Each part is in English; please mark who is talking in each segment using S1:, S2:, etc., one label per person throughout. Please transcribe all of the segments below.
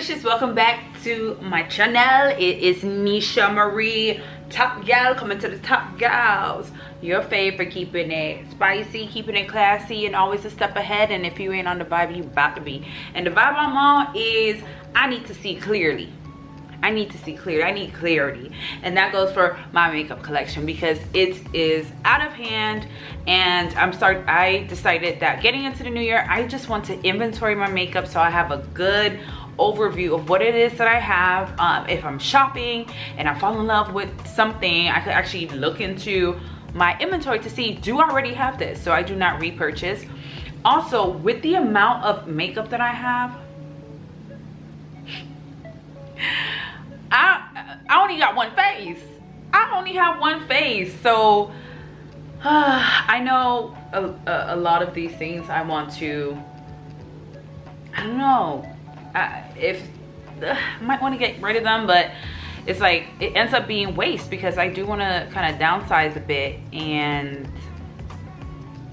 S1: Stushes, welcome back to my channel. It is Nisha Marie, top gal, coming to the top gals. Your favorite, keeping it spicy, keeping it classy, and always a step ahead. And if you ain't on the vibe, you about to be. And the vibe I'm on is I need to see clearly. I need to see clearly. I need clarity. And that goes for my makeup collection because it is out of hand. And I decided that getting into the new year, I just want to inventory my makeup so I have a good overview of what it is that I have. If I'm shopping and I fall in love with something, I could actually look into my inventory to see, do I already have this? So I do not repurchase. Also, with the amount of makeup that I have, I only got one face. I only have one face. So I know a lot of these things I want to, I don't know, I might want to get rid of them, but it's like it ends up being waste because I do want to kind of downsize a bit, and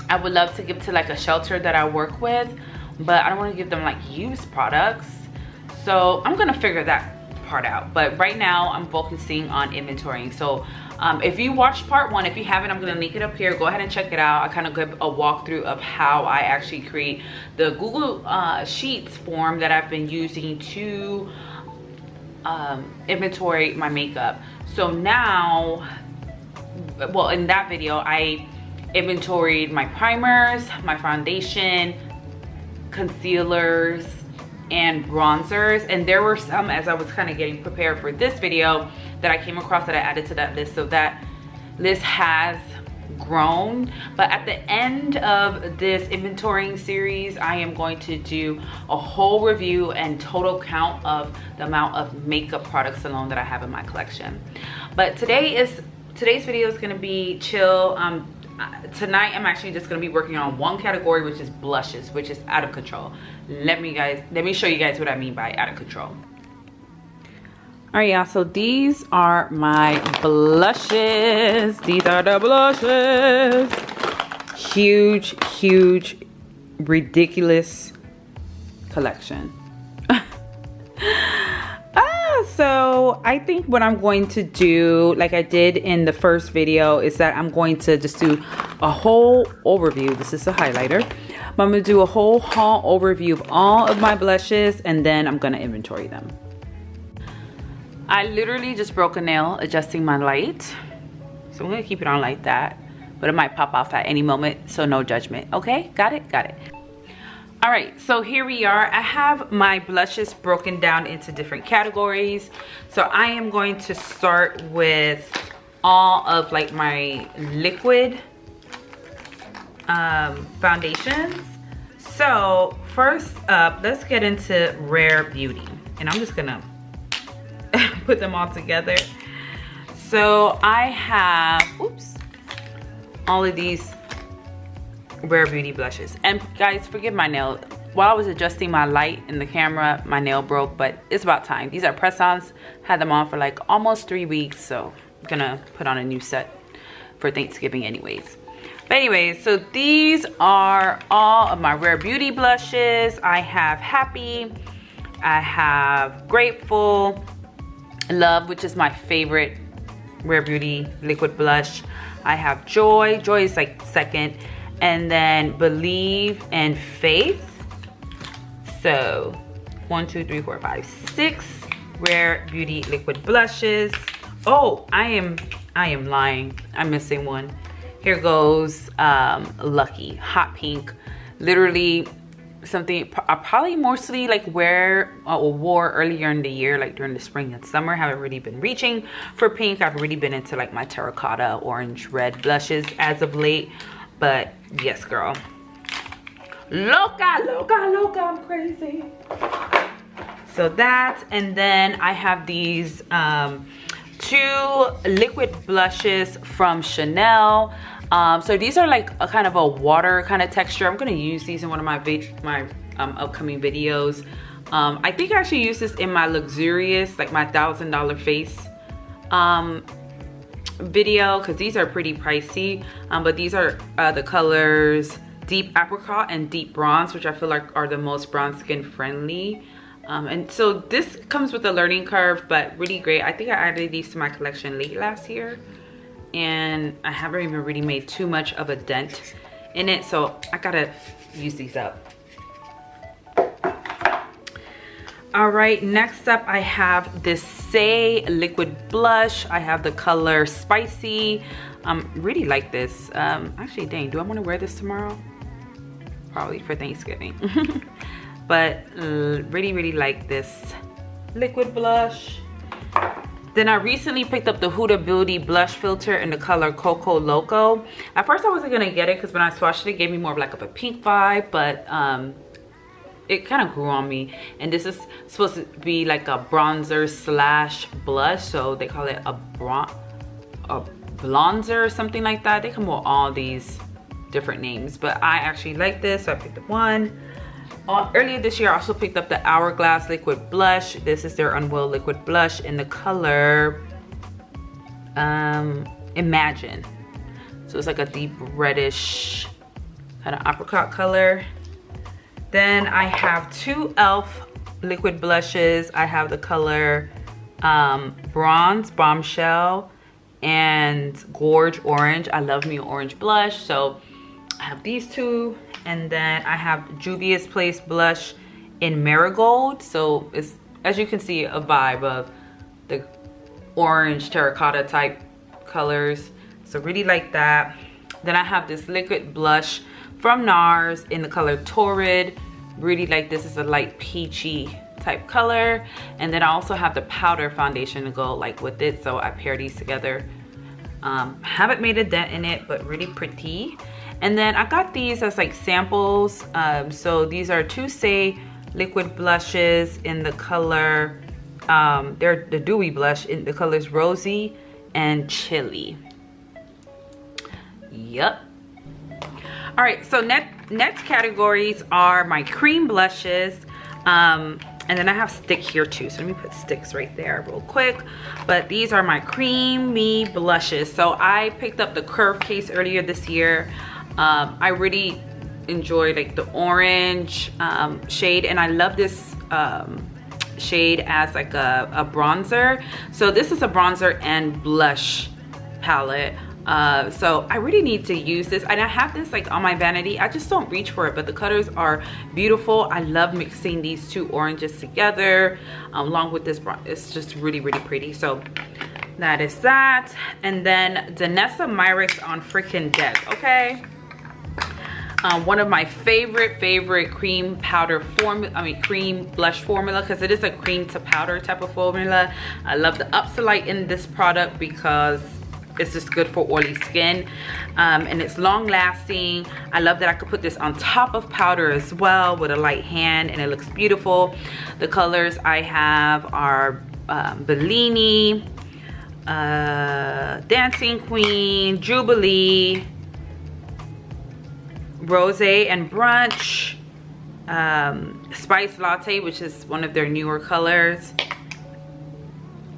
S1: I would love to give to like a shelter that I work with, but I don't want to give them like used products. So I'm gonna figure that part out, but right now I'm focusing on inventorying. So if you watched part one, if you haven't, I'm gonna link it up here. Go ahead and check it out. I kind of give a walkthrough of how I actually create the Google Sheets form that I've been using to inventory my makeup. So now, well, in that video I inventoried my primers, my foundation, concealers, and bronzers, and there were some, as I was kind of getting prepared for this video, that I came across that I added to that list. So that list has grown, but at the end of this inventorying series, I am going to do a whole review and total count of the amount of makeup products alone that I have in my collection. But today's video is going to be chill. Tonight I'm actually just going to be working on one category, which is blushes, which is out of control. Let me show you guys what I mean by out of control. All right, y'all, so these are my blushes. These are the blushes. Huge, ridiculous collection. So I think what I'm going to do, like I did in the first video, is that I'm going to just do a whole overview. This is a highlighter, but I'm going to do a whole haul overview of all of my blushes, and then I'm going to inventory them. I literally just broke a nail adjusting my light, so I'm going to keep it on like that, but it might pop off at any moment, so no judgment. Okay, got it. All right, so here we are. I have my blushes broken down into different categories. So I am going to start with all of like my liquid foundations. So first up, let's get into Rare Beauty. And I'm just gonna put them all together. So I have, oops, all of these Rare Beauty blushes. And guys, forgive my nail. While I was adjusting my light in the camera, my nail broke, but it's about time. These are press-ons. Had them on for like almost 3 weeks, so I'm gonna put on a new set for Thanksgiving anyways. But anyways, so these are all of my Rare Beauty blushes. I have Happy, I have Grateful, Love, which is my favorite Rare Beauty liquid blush. I have Joy. Joy is like second. And then Believe and Faith. So 1, 2, 3, 4, 5, 6 Rare Beauty liquid blushes. Oh, I am lying. I'm missing one. Here goes Lucky Hot Pink. Literally something I probably mostly like wore earlier in the year, like during the spring and summer. Haven't really been reaching for pink. I've really been into like my terracotta, orange, red blushes as of late. But yes, girl. Loca, I'm crazy. So that, and then I have these 2 liquid blushes from Chanel. So these are like a kind of a water kind of texture. I'm gonna use these in one of my upcoming videos. I think I actually use this in my luxurious, like my $1,000 face video, because these are pretty pricey, but these are the colors Deep Apricot and Deep Bronze, which I feel like are the most bronze skin friendly And so this comes with a learning curve, but really great. I think I added these to my collection late last year, and I haven't even really made too much of a dent in it, so I gotta use these up. All right, next up I have this Say liquid blush. I have the color Spicy. Really like this. Actually, dang, do I want to wear this tomorrow? Probably for Thanksgiving. But really like this liquid blush. Then I recently picked up the Huda Beauty blush filter in the color Coco Loco. At first I wasn't gonna get it because when I swatched it gave me more of like a pink vibe, but it kind of grew on me. And this is supposed to be like a bronzer slash blush, so they call it a blonzer or something like that. They come with all these different names, but I actually like this, so I picked up one. Earlier this year I also picked up the Hourglass liquid blush. This is their Unwill liquid blush in the color Imagine. So it's like a deep reddish kind of apricot color. Then I have two e.l.f. liquid blushes. I have the color Bronze Bombshell and Gorge Orange. I love me an orange blush, so I have these two. And then I have Juvia's Place blush in Marigold. So it's, as you can see, a vibe of the orange terracotta type colors. So really like that. Then I have this liquid blush from NARS in the color Torrid. Really like this. It's a light peachy type color. And then I also have the powder foundation to go like with it, so I pair these together. Haven't made a dent in it, but really pretty. And then I got these as like samples. So these are two Say liquid blushes in the color, they're the dewy blush in the colors Rosy and Chili. Yep. All right, so next categories are my cream blushes. And then I have stick here too, so let me put sticks right there real quick. But these are my creamy blushes. So I picked up the Curve case earlier this year. I really enjoy like the orange shade, and I love this shade as like a bronzer. So this is a bronzer and blush palette. So I really need to use this, and I have this like on my vanity. I just don't reach for it, but the colors are beautiful. I love mixing these two oranges together along with this bronzer. It's just really pretty. So that is that. And then Danessa Myricks on freaking deck. Okay, one of my favorite cream powder formula, cream blush formula, because it is a cream to powder type of formula. I love the Upsolite in this product because it's just good for oily skin, and it's long lasting. I love that I could put this on top of powder as well with a light hand, and it looks beautiful. The colors I have are Bellini, Dancing Queen, Jubilee, Rose and Brunch, Spice Latte, which is one of their newer colors,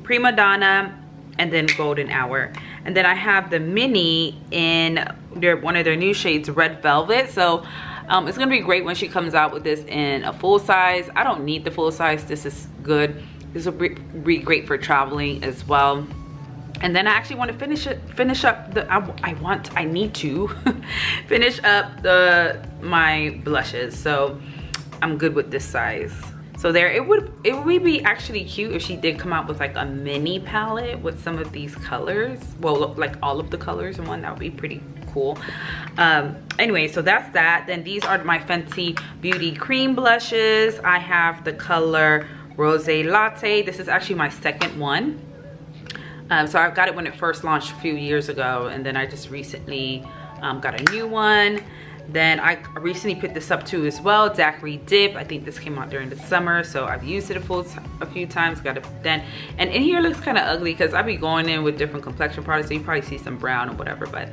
S1: Prima Donna, and then Golden Hour. And then I have the mini in one of their new shades, Red Velvet. So it's gonna be great when she comes out with this in a full size. I don't need the full size. This is good. This will be great for traveling as well. And then I actually want to finish up the I need to finish up my blushes. So I'm good with this size. So there, it would be actually cute if she did come out with like a mini palette with some of these colors. Well, like all of the colors in one. That would be pretty cool. Anyway, so that's that. Then these are my Fenty Beauty cream blushes. I have the color Rose Latte. This is actually my second one. So I got it when it first launched a few years ago, and then I just recently got a new one. Then I recently picked this up too as well, Daiquiri Dip. I think this came out during the summer, so I've used it a few times, got it then. And in here looks kind of ugly because I be going in with different complexion products, so you probably see some brown or whatever, but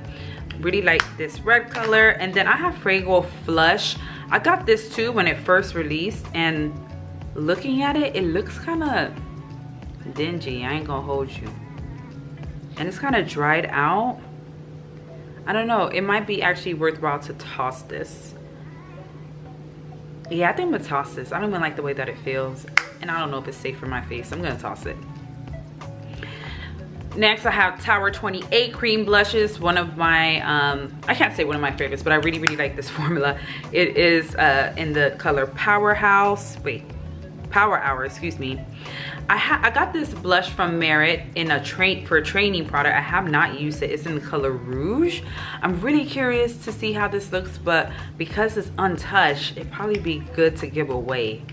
S1: really like this red color. And then I have Fragrance Flush. I got this too when it first released, and looking at it, it looks kind of dingy, I ain't gonna hold you. And it's kind of dried out. I don't know, it might be actually worthwhile to toss this. Yeah, I think I'm gonna toss this. I don't even like the way that it feels. and I don't know if it's safe for my face. I'm gonna toss it. Next, I have Tower 28 cream blushes. One of my, I can't say one of my favorites, but I really, really like this formula. It is in the color Power Hour, excuse me. I got this blush from Merit in a training product. I have not used it. It's in the color Rouge. I'm really curious to see how this looks, but because it's untouched, it'd probably be good to give away.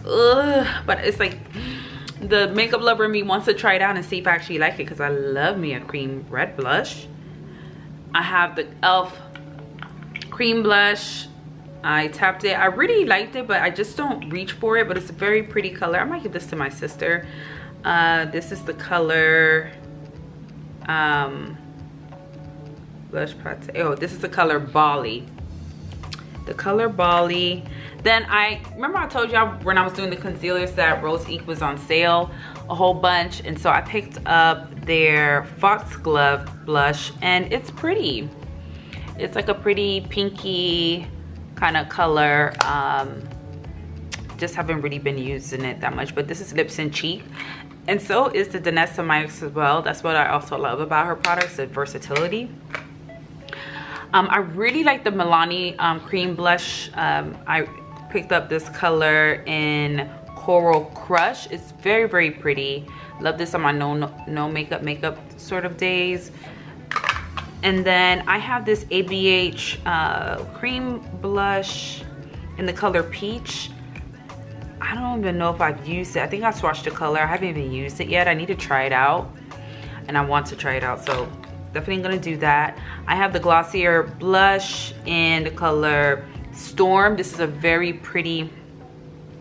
S1: Ugh, but it's like, the makeup lover in me wants to try it out and see if I actually like it, because I love me a cream red blush. I have the e.l.f. cream blush. I tapped it. I really liked it, but I just don't reach for it, but it's a very pretty color. I might give this to my sister. This is the color blush pate. Oh, this is the color Bali. The color Bali. Then I remember I told y'all when I was doing the concealers that Rose Ink was on sale a whole bunch, and so I picked up their Foxglove blush, and it's pretty. It's like a pretty pinky kind of color. Just haven't really been using it that much, but this is Lips and Cheek, and so is the Danessa Mix as well. That's what I also love about her products, the versatility. I really like the Milani cream blush. I picked up this color in Coral Crush. It's very, very pretty. Love this on my no makeup sort of days. And then I have this ABH cream blush in the color Peach. I don't even know if I've used it. I think I swatched the color. I haven't even used it yet. I need to try it out, and I want to try it out, so definitely gonna do that. I have the Glossier blush in the color Storm. This is a very pretty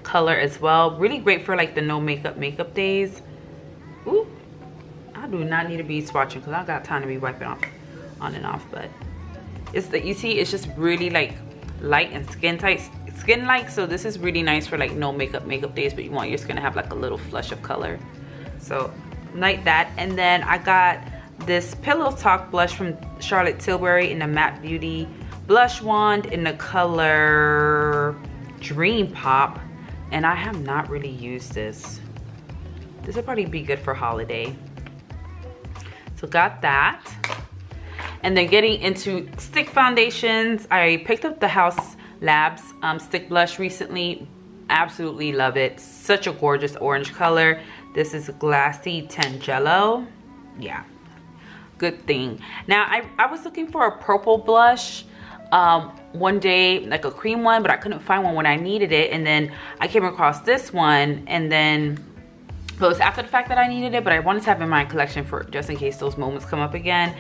S1: color as well. Really great for like the no makeup days. Ooh, I do not need to be swatching because I got time to be wiping off on and off, but it's the, you see, it's just really like light and skin-like, so this is really nice for like no makeup days, but you want your skin to have like a little flush of color, so like that. And then I got this Pillow Talk blush from Charlotte Tilbury in the Matte Beauty blush wand in the color Dream Pop, and I have not really used this. This would probably be good for holiday, so got that. And then getting into stick foundations, I picked up the House Labs stick blush recently. Absolutely love it. Such a gorgeous orange color. This is Glassy Tangelo. Yeah, good thing. Now I was looking for a purple blush one day, like a cream one, but I couldn't find one when I needed it, and then I came across this one, and then it was after the fact that I needed it, but I wanted to have it in my collection for just in case those moments come up again.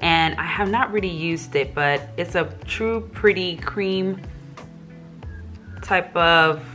S1: And I have not really used it, but it's a true pretty cream type of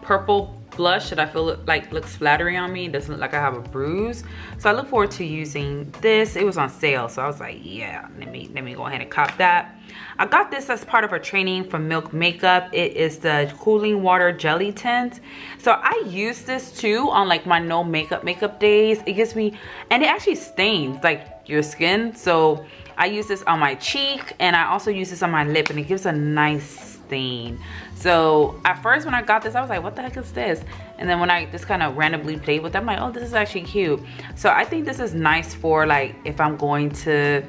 S1: purple blush that I feel like looks flattering on me. It doesn't look like I have a bruise, so I look forward to using this. It was on sale, so I was like, yeah, let me go ahead and cop that. I got this as part of a training from Milk Makeup. It is the Cooling Water Jelly Tint. So I use this too on like my no makeup days. It gives me, and it actually stains like your skin, so I use this on my cheek, and I also use this on my lip, and it gives a nice stain. So at first when I got this, I was like, what the heck is this? And then when I just kind of randomly played with it, I'm like, oh, this is actually cute. So I think this is nice for like if I'm going to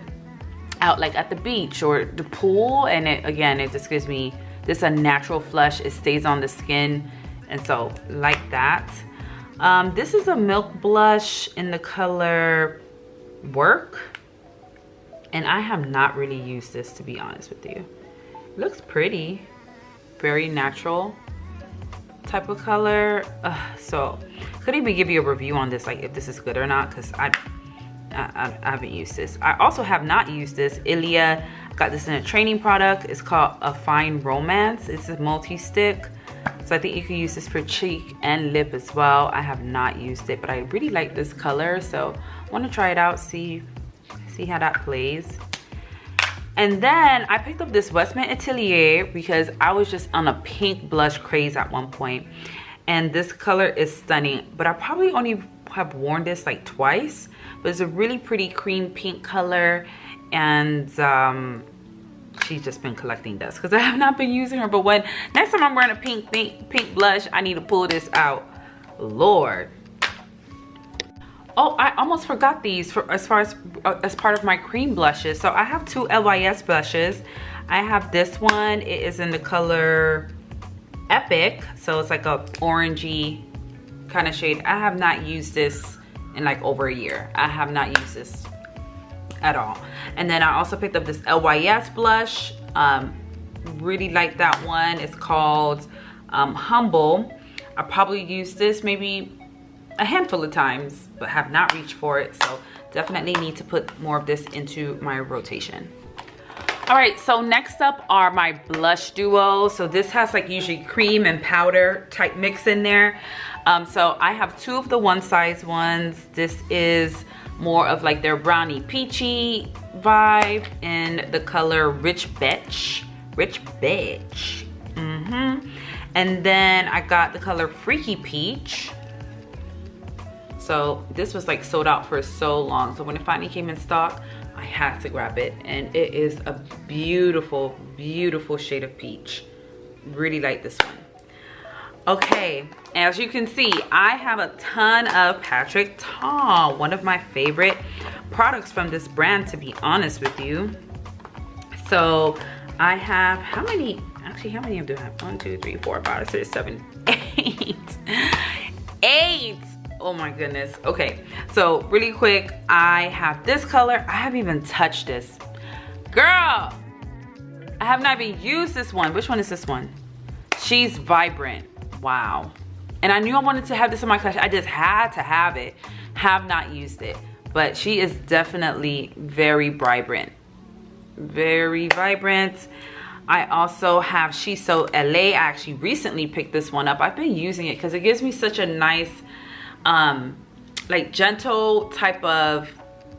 S1: out like at the beach or the pool, and it just gives me this a natural flush. It stays on the skin, and so like that. This is a milk blush in the color Work, and I have not really used this, to be honest with you. It looks pretty, very natural type of color. So couldn't even give you a review on this, like if this is good or not, because I haven't used this. I also have not used this. Ilia got this in a training product. It's called A Fine Romance. It's a multi-stick, so I think you can use this for cheek and lip as well. I have not used it, but I really like this color, so I want to try it out, see how that plays. And then I picked up this Westman Atelier because I was just on a pink blush craze at one point, and this color is stunning, but I probably only have worn this like twice, but it's a really pretty cream pink color, and she's just been collecting dust because I have not been using her. But when next time I'm wearing a pink blush, I need to pull this out. Lord. Oh, I almost forgot these as part of my cream blushes. So I have two LYS blushes. I have this one. It is in the color Epic. So it's like a orangey kind of shade. I have not used this in like over a year. I have not used this at all. And then I also picked up this LYS blush. Really like that one. It's called Humble. I probably used this maybe a handful of times, but have not reached for it. So definitely need to put more of this into my rotation. All right, so next up are my blush duos. So this has like usually cream and powder type mix in there. So I have two of the one size ones. This is more of like their brownie peachy vibe in the color Rich Bitch. And then I got the color Freaky Peach. So this was like sold out for so long. So when it finally came in stock, I had to grab it. And it is a beautiful, beautiful shade of peach. Really like this one. Okay, as you can see, I have a ton of Patrick Ta, one of my favorite products from this brand, to be honest with you. So I have, how many do I have? 1, 2, 3, 4, 5, 6, 7, 8. 8! Oh my goodness. Okay, so really quick, I have this color. I haven't even touched this. Girl, I have not even used this one. Which one is this one? She's Vibrant. Wow. And I knew I wanted to have this in my collection. I just had to have it. Have not used it. But she is definitely very vibrant. Very vibrant. I also have She's So LA. I actually recently picked this one up. I've been using it because it gives me such a nice, like gentle type of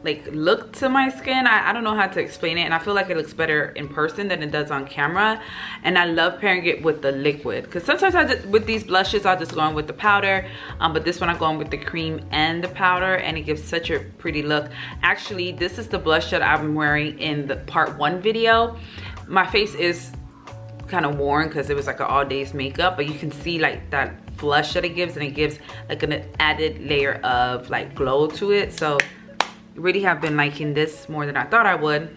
S1: like look to my skin. I don't know how to explain it, and I feel like it looks better in person than it does on camera. And I love pairing it with the liquid, because sometimes with these blushes I'll just go in with the powder, but this one I'm going with the cream and the powder, and it gives such a pretty look. Actually, this is the blush that I'm wearing in the part 1 video. My face is kind of worn because it was like an all days makeup, but you can see like that flush that it gives, and it gives like an added layer of like glow to it. So really have been liking this more than I thought I would.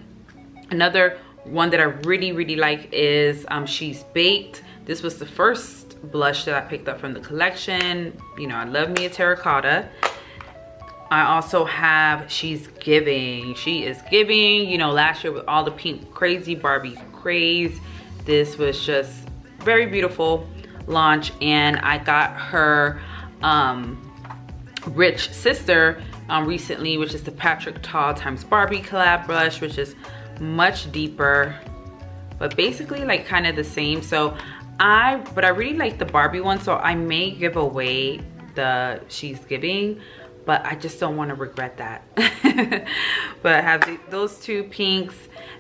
S1: Another one that I really like is She's Baked. This was the first blush that I picked up from the collection. You know, I love me a terracotta. I also have She's Giving. She is giving. You know, last year with all the pink crazy Barbie craze, this was just very beautiful launch. And I got her Rich Sister recently, which is the Patrick Ta times Barbie collab brush, which is much deeper, but basically like kind of the same. So I really like the Barbie one, so I may give away the She's Giving, but I just don't want to regret that. But I have those two pinks.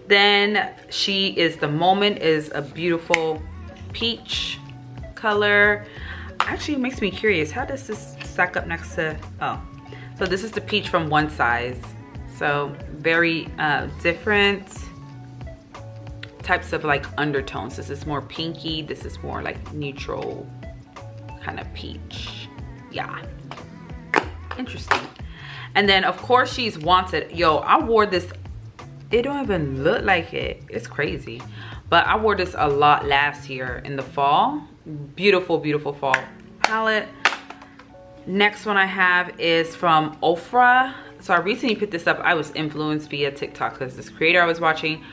S1: Then She Is The Moment is a beautiful peach color. Actually, it makes me curious, how does this stack up next to, oh, so this is the peach from One Size. So very different types of like undertones. This is more pinky, this is more like neutral kind of peach. Yeah, interesting. And then of course She's Wanted. Yo, I wore this, it don't even look like it, it's crazy, but I wore this a lot last year in the fall. Beautiful, beautiful fall palette. Next one I have is from Ofra. So I recently picked this up. I was influenced via TikTok because this creator I was watching,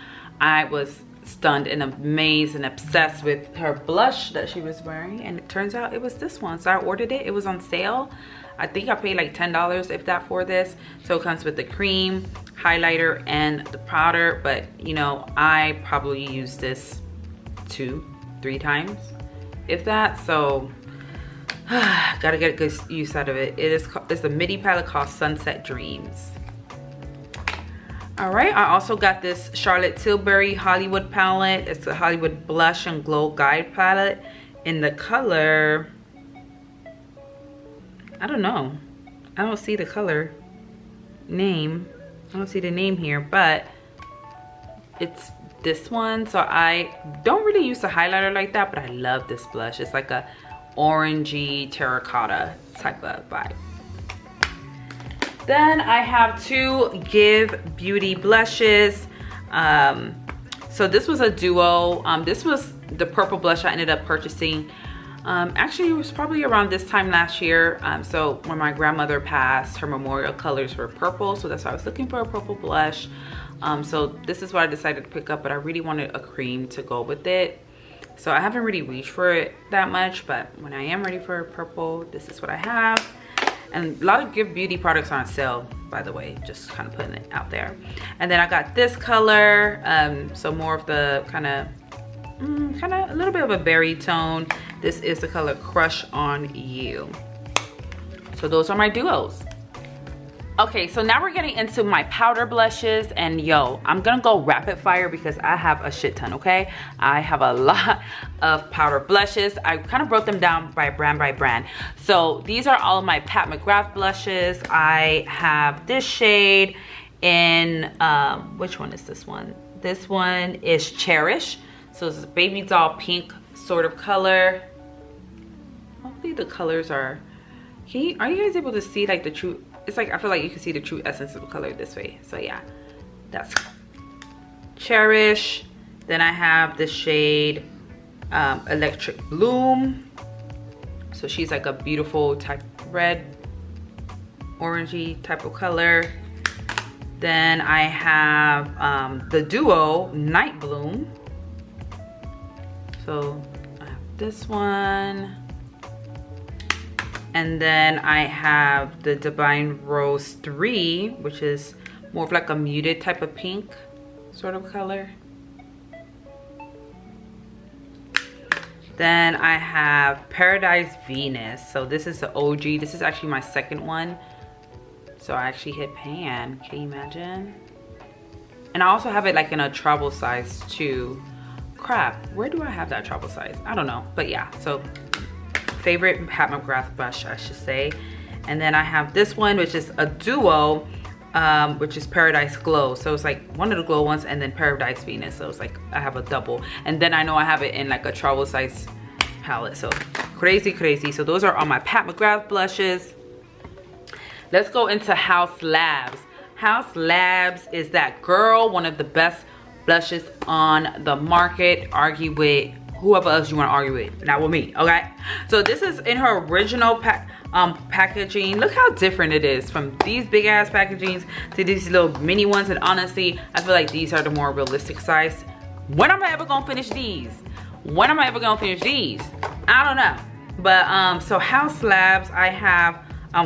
S1: I was stunned and amazed and obsessed with her blush that she was wearing, and it turns out it was this one. So I ordered it. It was on sale. I think I paid like $10 if that for this. So it comes with the cream, highlighter, and the powder. But you know, I probably use this 2-3 times, if that. So gotta get good use out of it. It's a midi palette called Sunset Dreams. All right, I also got this Charlotte Tilbury Hollywood palette. It's a Hollywood Blush and Glow Guide palette in the color, I don't know. I don't see the color name. I don't see the name here, but it's this one. So I don't really use the highlighter like that, but I love this blush. It's like a orangey terracotta type of vibe. Then I have two Give Beauty blushes. So this was a duo. This was the purple blush I ended up purchasing. Actually, it was probably around this time last year. So when my grandmother passed, her memorial colors were purple. So that's why I was looking for a purple blush. So this is what I decided to pick up, but I really wanted a cream to go with it. So I haven't really reached for it that much, but when I am ready for purple, this is what I have. And a lot of Give Beauty products are on sale, by the way, just kind of putting it out there. And then I got this color, so more of the kind of a little bit of a berry tone. This is the color Crush on You. So those are my duos. Okay, so now we're getting into my powder blushes, and yo, I'm gonna go rapid fire because I have a shit ton, okay? I have a lot of powder blushes. I kind of broke them down by brand. So these are all of my Pat McGrath blushes. I have this shade in, which one is this one? This one is Cherish. So it's a baby doll pink sort of color. Hopefully the colors are, are you guys able to see like the true, it's like I feel like you can see the true essence of the color this way. So yeah, that's Cherish. Then I have the shade Electric Bloom. So she's like a beautiful type red, orangey type of color. Then I have the duo Night Bloom. So I have this one. And then I have the Divine Rose 3, which is more of like a muted type of pink sort of color. Then I have Paradise Venus. So this is the OG. This is actually my second one. So I actually hit pan. Can you imagine? And I also have it like in a travel size too. Crap, where do I have that travel size? I don't know, but yeah. So favorite Pat McGrath brush, I should say. And then I have this one, which is a duo, which is Paradise Glow. So it's like one of the glow ones and then Paradise Venus. So it's like I have a double. And then I know I have it in like a travel size palette. So crazy. So those are all my Pat McGrath blushes. Let's go into House Labs. House Labs is that girl, one of the best blushes on the market. Argue with whoever else you want to argue with, not with me, okay? So this is in her original packaging. Look how different it is from these big ass packagings to these little mini ones. And honestly, I feel like these are the more realistic size. When am I ever gonna finish these? When am I ever gonna finish these? I don't know. But so House Labs, I have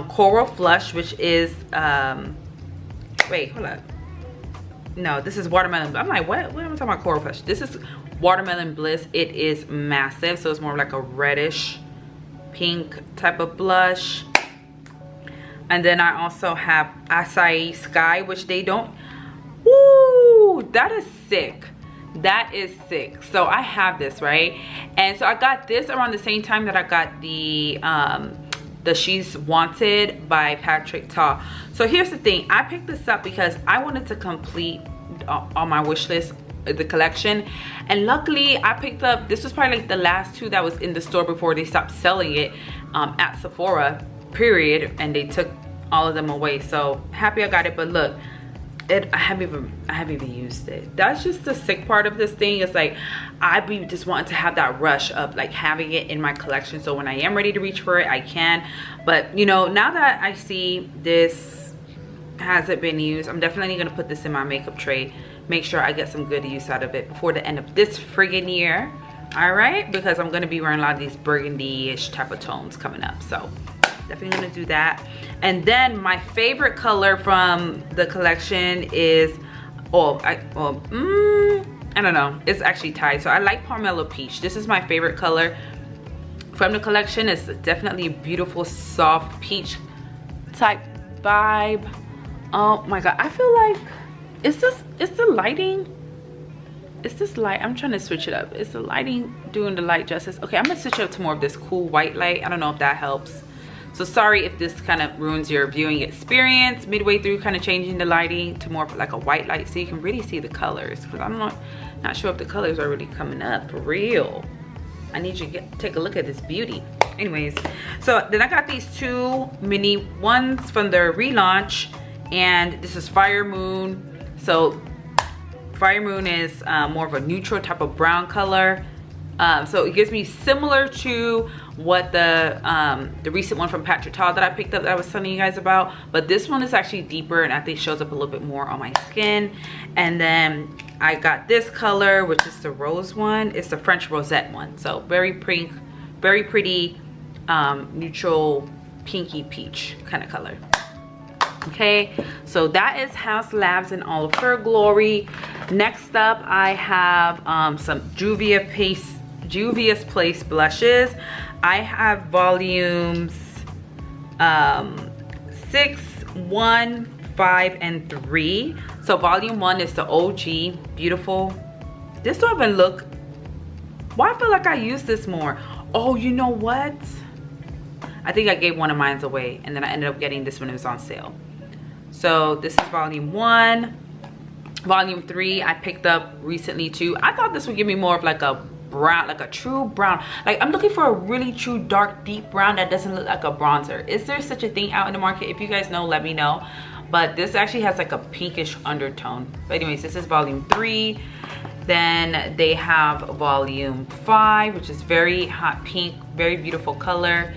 S1: Coral Flush, which is wait, hold up. No, this is Watermelon. I'm like, what am I talking about? Coral Flush. This is Watermelon Bliss. It is massive, so it's more like a reddish pink type of blush. And then I also have Acai Sky, which they don't, woo, that is sick. That is sick. So I have this, right? And so I got this around the same time that I got the She's Wanted by Patrick Ta. So here's the thing, I picked this up because I wanted to complete on my wish list the collection, and luckily I picked up, this was probably like the last two that was in the store before they stopped selling it at Sephora, period, and they took all of them away. So happy I got it. But look, I haven't even used it. That's just the sick part of this thing. It's like I be just wanting to have that rush of like having it in my collection, so when I am ready to reach for it, I can. But you know, now that I see this hasn't been used, I'm definitely gonna put this in my makeup tray, make sure I get some good use out of it before the end of this friggin' year. All right, because I'm gonna be wearing a lot of these burgundy-ish type of tones coming up, so definitely gonna do that. And then my favorite color from the collection is, I don't know, it's actually tied. So I like Pomelo Peach. This is my favorite color from the collection. It's definitely a beautiful soft peach type vibe. Oh my god, I feel like is the lighting, is this light, I'm trying to switch it up, is the lighting doing the light justice? Okay, I'm gonna switch it up to more of this cool white light. I don't know if that helps So sorry if this kind of ruins your viewing experience. Midway through, kind of changing the lighting to more of like a white light so you can really see the colors, because I'm not sure if the colors are really coming up for real. I need you to take a look at this beauty. Anyways, so then I got these two mini ones from their relaunch, and this is Fire Moon. So Fire Moon is more of a neutral type of brown color. So it gives me similar to what the recent one from Patrick Ta that I picked up that I was telling you guys about, but this one is actually deeper and I think shows up a little bit more on my skin. And then I got this color, which is the rose one. It's the French rosette one. So very pretty neutral pinky peach kind of color. Okay, so that is Haus Labs in all of her glory. Next up, I have some Juvia's Place blushes. I have volumes 6, 1, 5, and 3. So volume 1 is the OG, beautiful. This don't even look, why I feel like I use this more. Oh, you know what? I think I gave one of mine away, and then I ended up getting this when it was on sale. So this is volume 1. Volume 3 I picked up recently too. I thought this would give me more of like a brown, like a true brown. Like I'm looking for a really true dark deep brown that doesn't look like a bronzer. Is there such a thing out in the market? If you guys know, let me know. But this actually has like a pinkish undertone. But anyways, this is volume 3. Then they have volume 5, which is very hot pink, very beautiful colors.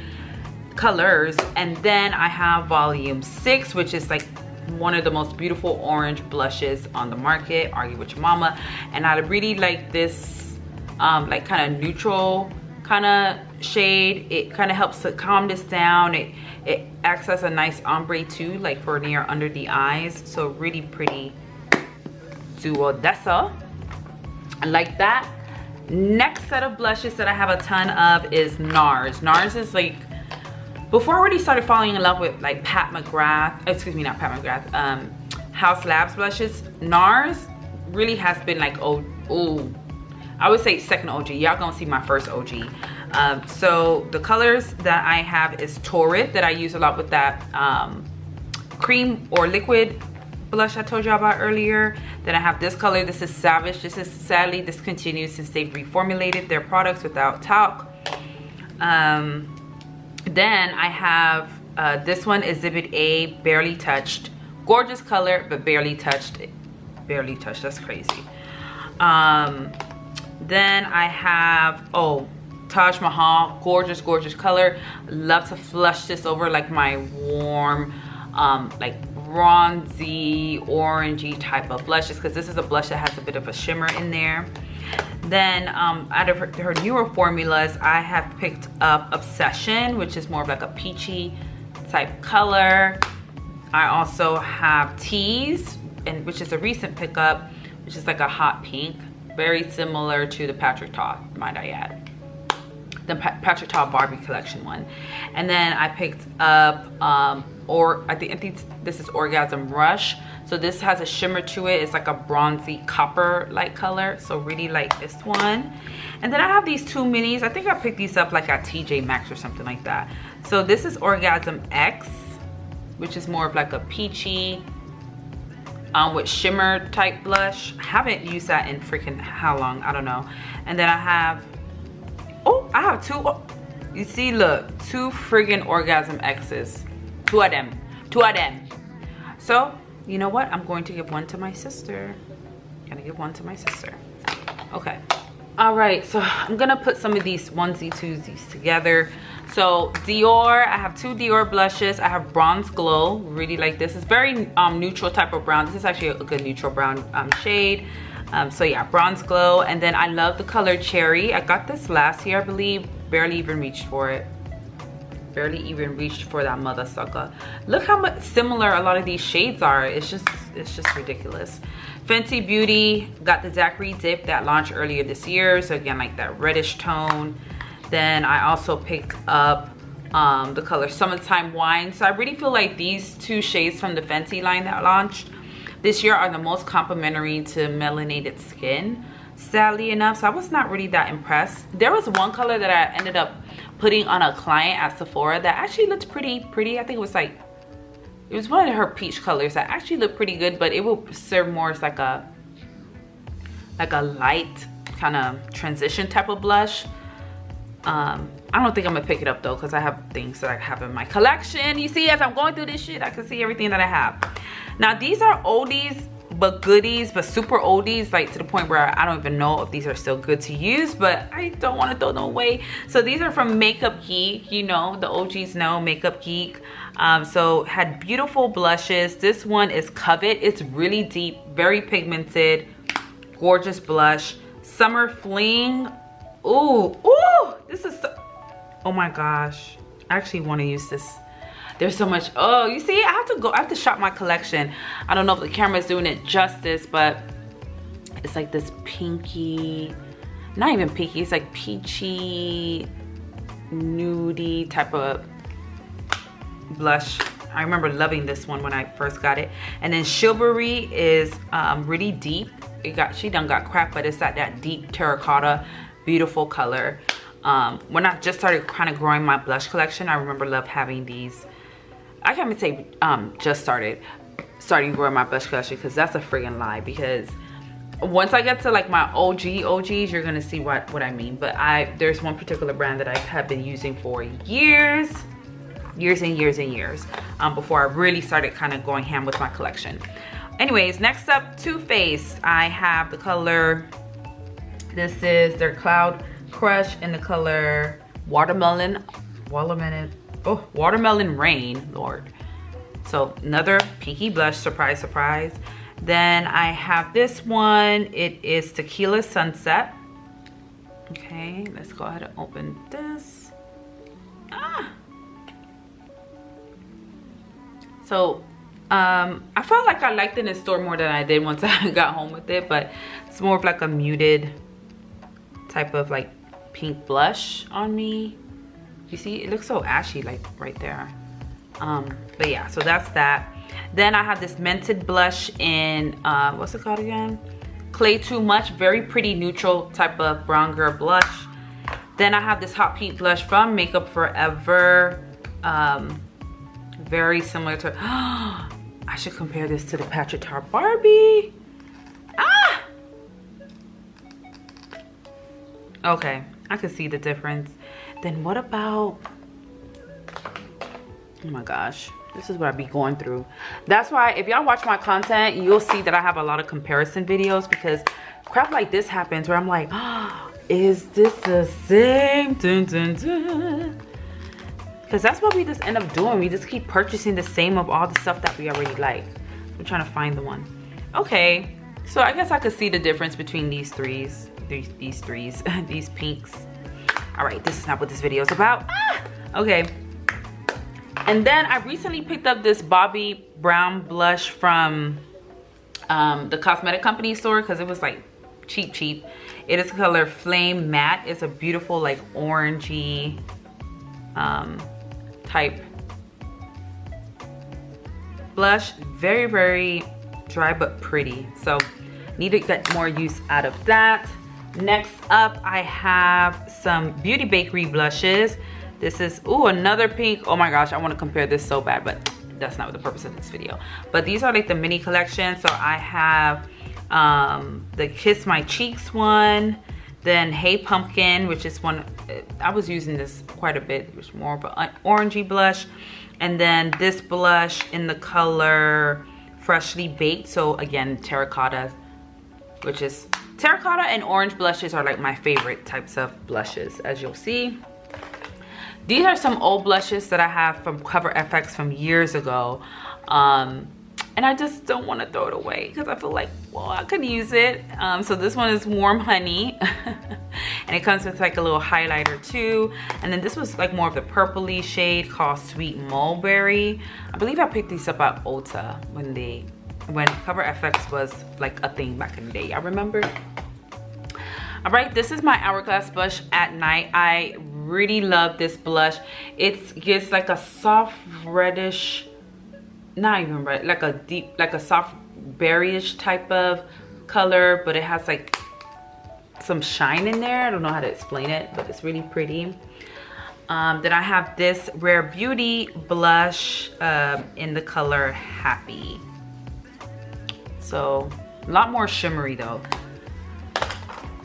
S1: And then I have volume 6, which is like one of the most beautiful orange blushes on the market, argue with your mama. And I really like this like kind of neutral kind of shade. It kind of helps to calm this down. It acts as a nice ombre too, like for near under the eyes. So really pretty duodessa. I like that. Next set of blushes that I have a ton of is NARS. NARS is like, before I already started falling in love with like Pat McGrath, excuse me, not Pat McGrath, Haus Labs blushes, NARS really has been like, I would say second OG. Y'all gonna see my first OG. So the colors that I have is Torrid, that I use a lot with that cream or liquid blush I told you about earlier. Then I have this color. This is Savage. This is sadly discontinued since they've reformulated their products without talc. Then I have this one, Exhibit A, Barely Touched. Gorgeous color, but barely touched. Barely touched, that's crazy. Then I have, Taj Mahal, gorgeous, gorgeous color. Love to flush this over like my warm, like bronzy, orangey type of blushes, because this is a blush that has a bit of a shimmer in there. Then out of her newer formulas, I have picked up Obsession, which is more of like a peachy type color. I also have Tease, which is a recent pickup, which is like a hot pink, very similar to the Patrick Ta, might I add, the Patrick Ta Barbie collection one. And then I picked up I think this is Orgasm Rush. So this has a shimmer to it. It's like a bronzy copper like color. So really like this one. And then I have these two minis. I think I picked these up like at TJ Maxx or something like that. So this is Orgasm X, which is more of like a peachy with shimmer type blush. I haven't used that in freaking how long, I don't know. And then I have, I have two, you see, look, two friggin' Orgasm X's. Two of them. So you know what, I'm going to give one to my sister. Okay, all right, so I'm gonna put some of these onesie twosies together. So Dior, I have two Dior blushes. I have Bronze Glow, really like this. It's very neutral type of brown. This is actually a good neutral brown shade. So yeah, Bronze Glow. And then I love the color Cherry. I got this last year, I believe. Barely even reached for it. Barely even reached for that mother sucker. Look how much similar a lot of these shades are. It's just ridiculous. Fenty Beauty got the Zachary Dip that launched earlier this year. So again, like that reddish tone. Then I also picked up the color Summertime Wine. So I really feel like these two shades from the Fenty line that launched this year are the most complimentary to melanated skin. sadly enough, so I was not really that impressed. There was one color that I ended up putting on a client at Sephora that actually looked pretty. I think it was like, it was one of her peach colors that actually looked pretty good, but it will serve more as like a light kind of transition type of blush. I don't think I'm gonna pick it up though, because I have things that I have in my collection. You see, as I'm going through this shit, I can see everything that I have. Now these are oldies but goodies, but super oldies, like to the point where I don't even know if these are still good to use, but I don't want to throw them away. So these are from Makeup Geek. You know, the OGs know Makeup Geek. So had beautiful blushes. This one is Covet. It's really deep, very pigmented, gorgeous blush. Summer Fling. Ooh, this is so, oh my gosh, I actually want to use this. There's so much. Oh, you see, I have to shop my collection. I don't know if the camera is doing it justice, but it's like this pinky, not even pinky, it's like peachy, nudie type of blush. I remember loving this one when I first got it. And then Chivalry is really deep. She done got crap, but it's that deep terracotta, beautiful color. When I just started kind of growing my blush collection, I remember love having these. I can't even say just starting growing my blush collection, because that's a friggin' lie, because once I get to like my OGs, you're gonna see what I mean. But there's one particular brand that I have been using for years and years, before I really started kind of going ham with my collection. Anyways, next up, Too Faced. I have the color, this is their Cloud Crush in the color Watermelon Rain, Lord. So another pinky blush, surprise, surprise. Then I have this one, it is Tequila Sunset. Okay, let's go ahead and open this. So I felt like I liked it in the store more than I did once I got home with it, but it's more of like a muted type of like pink blush on me. You see, it looks so ashy like right there. But yeah, so that's that. Then I have this Mented blush in what's it called again? Clay Too Much. Very pretty neutral type of brown girl blush. Then I have this Hot Pink blush from Makeup Forever. Very similar to I should compare this to the Patrick Tart Barbie. Okay, I can see the difference. Then what about, oh my gosh, this is what I be going through. That's why if y'all watch my content, you'll see that I have a lot of comparison videos, because crap like this happens where I'm like, is this the same? Dun, dun, dun. Because that's what we just end up doing. We just keep purchasing the same of all the stuff that we already like. I'm trying to find the one. Okay, so I guess I could see the difference between these threes, these pinks. All right, this is not what this video is about. Okay. And then I recently picked up this Bobbi Brown blush from the cosmetic company store, because it was like cheap. It is color Flame Matte. It's a beautiful like orangey type blush. Very dry but pretty, so need to get more use out of that. Next up, I have some Beauty Bakery blushes. This is another pink. Oh my gosh, I want to compare this so bad, but that's not the purpose of this video. But these are like the mini collection. So I have the Kiss My Cheeks one, then Hey Pumpkin, which is one I was using this quite a bit. It was more of an orangey blush. And then this blush in the color Freshly Baked. So again, terracotta, which is terracotta and orange blushes are like my favorite types of blushes, as you'll see. These are some old blushes that I have from Cover FX from years ago. And I just don't want to throw it away, because I feel like, well, I could use it. So this one is Warm Honey. And it comes with like a little highlighter too. And then this was like more of the purpley shade called Sweet Mulberry. I believe I picked these up at Ulta when Cover FX was like a thing back in the day. I remember. All right, this is my Hourglass blush at night. I really love this blush. It gives like a soft reddish, not even red, like a deep, like a soft berryish type of color, but it has like some shine in there. I don't know how to explain it, but it's really pretty. Then I have this Rare Beauty blush in the color Happy. So a lot more shimmery though.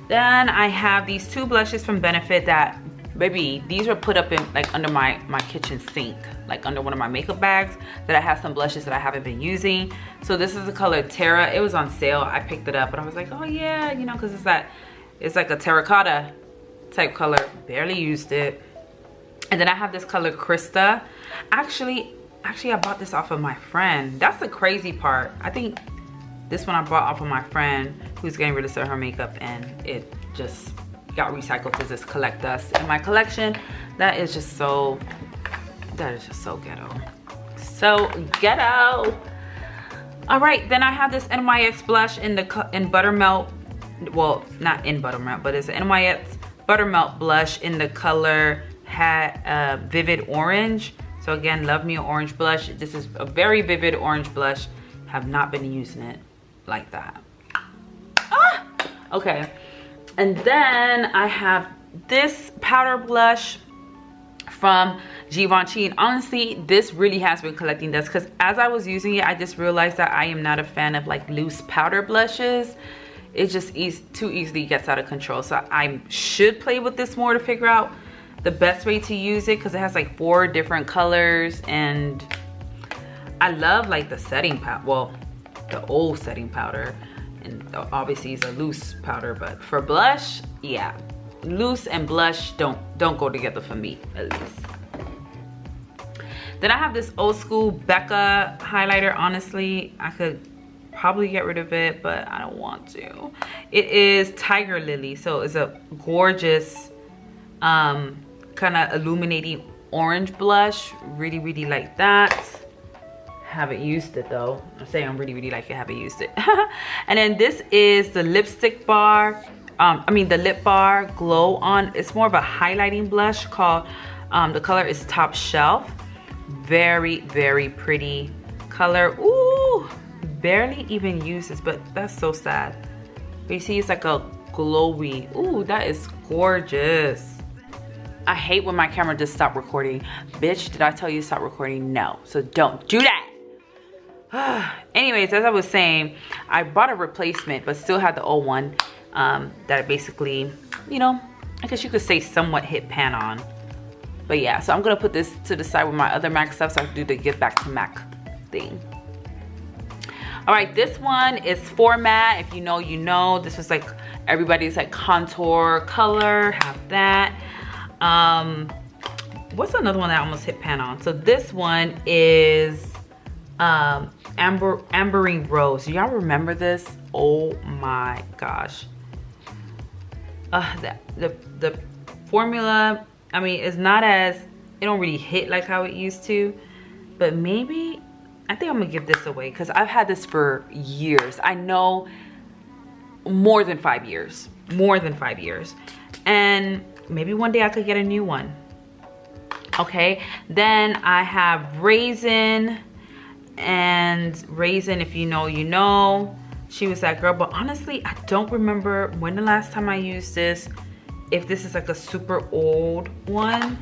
S1: Then I have these two blushes from Benefit that, baby, these were put up in like under my kitchen sink, like under one of my makeup bags, that I have some blushes that I haven't been using. So this is the color Terra. It was on sale. I picked it up and I was like, oh yeah, you know, because it's like a terracotta type color. Barely used it. And then I have this color Krista. Actually I bought this off of my friend. That's the crazy part. I think this one I bought off of my friend who's getting rid of her makeup, and it just got recycled to just collect dust in my collection. That is just so ghetto. So ghetto. All right, then I have this NYX blush in Buttermelt. Well, not in Buttermelt, but it's an NYX Buttermelt blush in the color Vivid Orange. So again, love me an orange blush. This is a very vivid orange blush. Have not been using it like that. Okay, and then I have this powder blush from Givenchy, and honestly this really has been collecting dust because as I was using it I just realized that I am not a fan of like loose powder blushes. It just too easily gets out of control. So I should play with this more to figure out the best way to use it because it has like 4 different colors, and I love like the setting powder, well, the old setting powder, and obviously it's a loose powder, but for blush, yeah, loose and blush don't go together for me, at least. Then I have this old school Becca highlighter. Honestly, I could probably get rid of it, but I don't want to. It is Tiger Lily, so it's a gorgeous kind of illuminating orange blush. Really like that. Haven't used it though. I'm saying I'm really like it, haven't used it. And then this is the lipstick bar, the lip bar glow on. It's more of a highlighting blush called, the color is Top Shelf. Very pretty color. Ooh, barely even use this, but that's so sad. But you see it's like a glowy. Ooh, that is gorgeous. I hate when my camera just stopped recording. Bitch, did I tell you to stop recording? No, so don't do that. Anyways, as I was saying, I bought a replacement but still had the old one that I basically, you know, I guess you could say somewhat hit pan on. But yeah, so I'm gonna put this to the side with my other MAC stuff so I can do the give back to MAC thing. All right, this one is Format. If you know, you know. This was like everybody's like contour color, have that. What's another one that I almost hit pan on? So this one is Ambering Rose. Do y'all remember this? Oh my gosh. The formula, I mean, it's not as, it don't really hit like how it used to, but maybe, I think I'm gonna give this away because I've had this for years. I know more than 5 years, and maybe one day I could get a new one. Okay, then I have Raisin, and Raisin, if you know, you know. She was that girl, but honestly, I don't remember when the last time I used this. If this is like a super old one,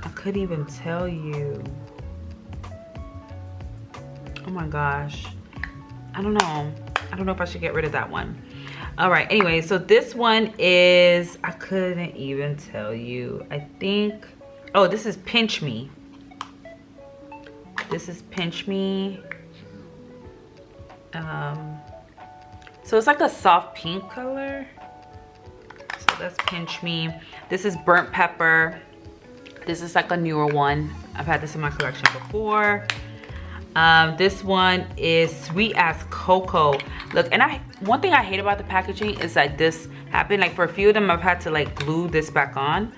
S1: I couldn't even tell you. Oh my gosh, I don't know. I don't know if I should get rid of that one. All right, anyway, so this one is, I couldn't even tell you. I think, oh, this is Pinch Me. This is Pinch Me. So it's like a soft pink color. So that's Pinch Me. This is Burnt Pepper. This is like a newer one. I've had this in my collection before. This one is Sweet as Cocoa. Look, and one thing I hate about the packaging is that this happened. Like for a few of them, I've had to like glue this back on.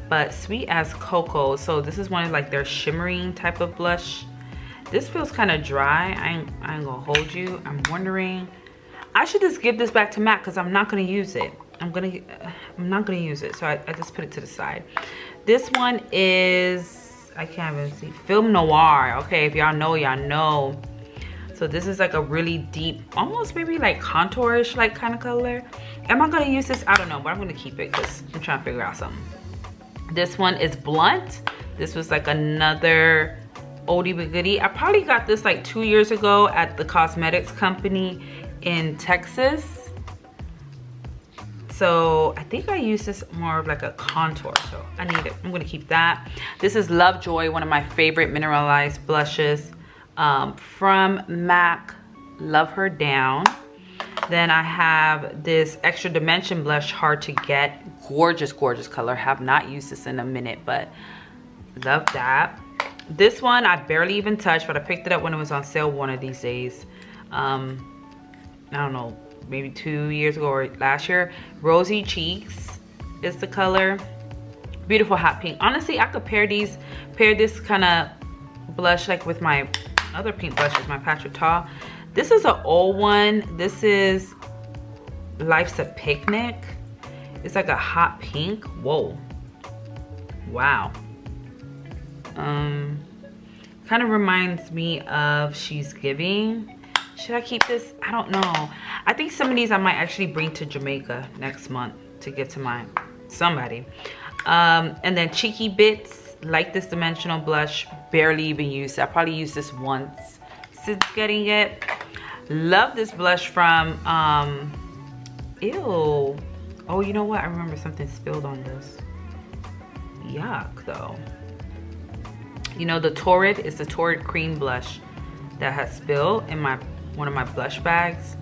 S1: But Sweet as Cocoa. So this is one of like their shimmering type of blush. This feels kind of dry. I ain't gonna hold you. I'm wondering, I should just give this back to MAC because I'm not gonna use it. I'm not gonna use it. So I just put it to the side. This one is, I can't even see, Film Noir. Okay, if y'all know, y'all know. So So this is like a really deep, almost maybe like contourish like kind of color. Am I gonna use this? I don't know, but I'm gonna keep it because I'm trying to figure out something. This one is Blunt. This was like another oldie but goodie. I probably got this like 2 years ago at the cosmetics company in Texas. So I think I use this more of like a contour, so I need it. I'm gonna keep that. This is Lovejoy, one of my favorite mineralized blushes from MAC. Love Her Down. Then I have this Extra Dimension blush, Hard to Get. Gorgeous, gorgeous color. Have not used this in a minute, but love that. This one I barely even touched, but I picked it up when it was on sale one of these days. I don't know, maybe 2 years ago or last year. Rosy Cheeks is the color. Beautiful hot pink. Honestly, I could pair this kind of blush like with my other pink blushes, my Patrick Ta. This is an old one. This is Life's a Picnic. It's like a hot pink. Whoa. Wow. Kind of reminds me of She's Giving. Should I keep this? I don't know. I think some of these I might actually bring to Jamaica next month to give to somebody. And then Cheeky Bits, like this dimensional blush, barely even used. I probably used this once since getting it. Love this blush from ew. Oh, you know what? I remember something spilled on this. Yuck, though. You know, the Torrid is the Torrid cream blush that has spilled in one of my blush bags,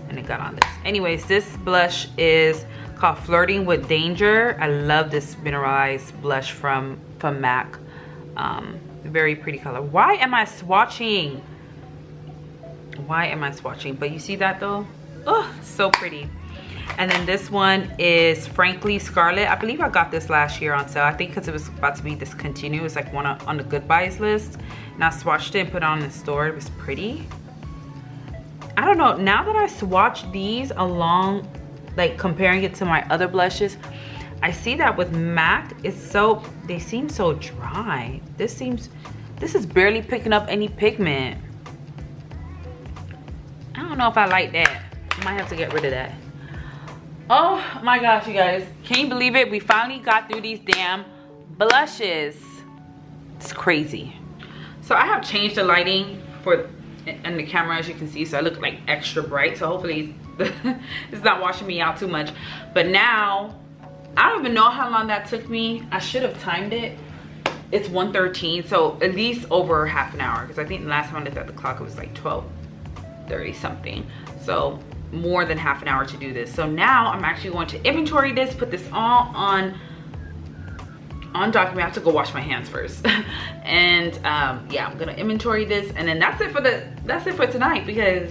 S1: and it got on this. Anyways, this blush is called Flirting with Danger. I love this mineralized blush from MAC. Very pretty color. Why am I swatching? Why am I swatching? But you see that though? Oh, so pretty. And then this one is Frankly Scarlet. I believe I got this last year on sale. I think because it was about to be discontinued. It was like one on the good buys list. And I swatched it and put it on the store. It was pretty. I don't know. Now that I swatch these along, like comparing it to my other blushes, I see that with MAC, they seem so dry. This is barely picking up any pigment. I don't know if I like that. I might have to get rid of that. Oh my gosh, you guys. Can you believe it? We finally got through these damn blushes. It's crazy. So I have changed the lighting in the camera, as you can see, so I look like extra bright. So hopefully it's not washing me out too much. But now, I don't even know how long that took me. I should have timed it. It's 1:13, so at least over half an hour, because I think the last time I looked at the clock it was like 12:30 something. So more than half an hour to do this. So now I'm actually going to inventory this, put this all on document. I have to go wash my hands first. And yeah, I'm gonna inventory this, and then that's it for tonight, because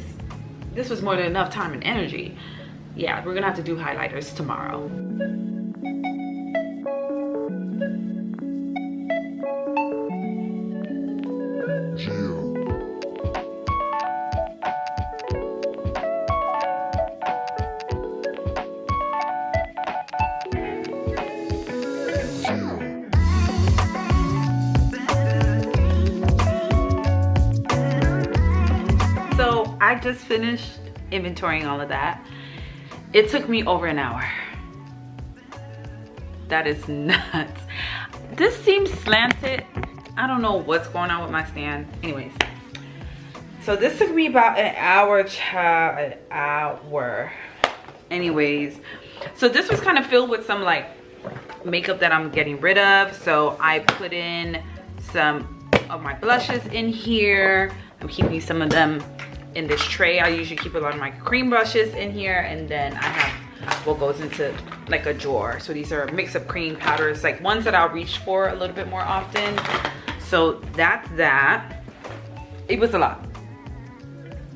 S1: this was more than enough time and energy. Yeah, we're gonna have to do highlighters tomorrow. I just finished inventorying all of that. It took me over an hour. That is nuts. This seems slanted. I don't know what's going on with my stand. Anyways, so this took me about an hour, child, an hour. Anyways, so this was kind of filled with some like makeup that I'm getting rid of. So I put in some of my blushes in here. I'm keeping some of them in this tray. I usually keep a lot of my cream brushes in here, and then I have what goes into like a drawer. So these are a mix of cream powders, like ones that I'll reach for a little bit more often. So that's that. It was a lot.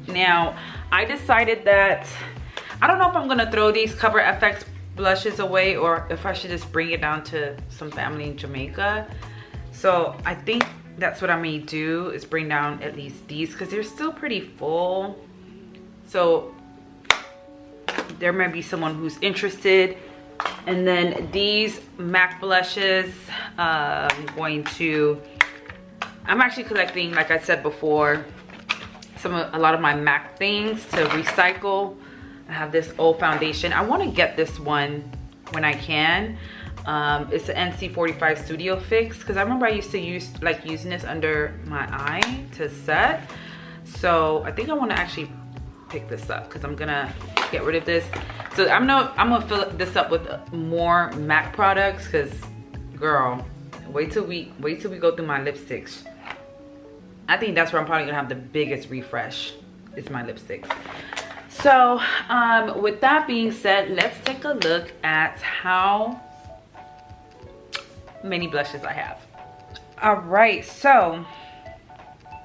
S1: Now I decided that I don't know if I'm gonna throw these Cover FX blushes away, or if I should just bring it down to some family in Jamaica. So I think that's what I may do, is bring down at least these, because they're still pretty full. So there might be someone who's interested. And then these MAC blushes, I'm actually collecting, like I said before, a lot of my MAC things to recycle. I have this old foundation. I want to get this one when I can. It's the NC45 Studio Fix, because I remember I used to using this under my eye to set. So I think I want to actually pick this up because I'm gonna get rid of this. So I'm gonna fill this up with more MAC products, because girl, wait till we go through my lipsticks. I think that's where I'm probably gonna have the biggest refresh, is my lipsticks. So with that being said, let's take a look at how many blushes I have. All right, so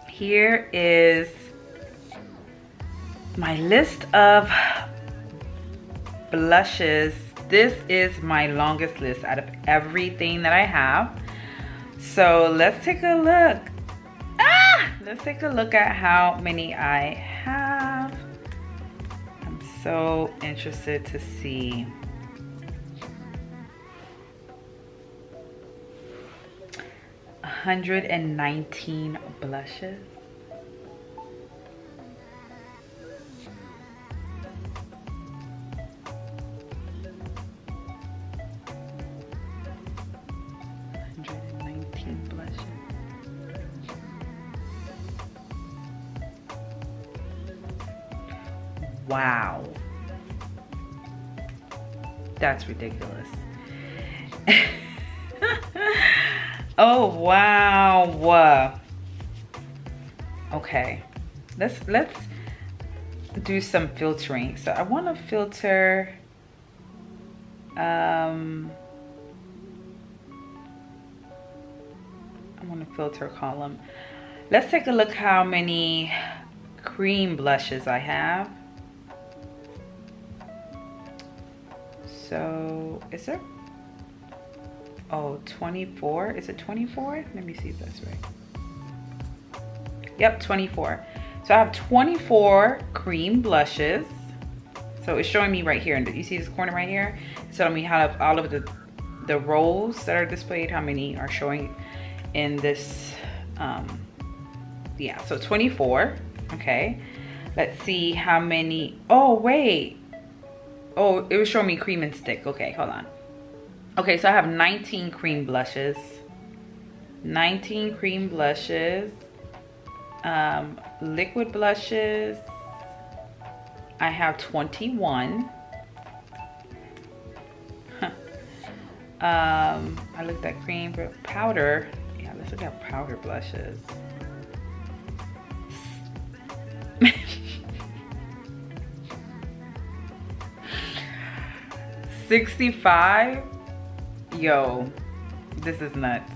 S1: here is my list of blushes. This is my longest list out of everything that I have. So let's take a look. Let's take a look at how many I have. I'm so interested to see. $119 blushes. Wow, that's ridiculous. Oh wow. Okay, let's do some filtering. So I want to filter I want to filter column. Let's take a look how many cream blushes I have. So is there, oh, 24? Is it 24? Let me see if that's right. Yep, 24. So I have 24 cream blushes. So it's showing me right here, and you see this corner right here? It's telling me how all of the rows that are displayed, how many are showing in this, yeah, so 24, okay. Let's see how many, oh wait. Oh, it was showing me cream and stick. Okay, hold on. Okay, so I have 19 cream blushes. 19 cream blushes. Liquid blushes, I have 21. I looked at cream, but powder. Yeah, let's look at powder blushes. 65. Yo, this is nuts.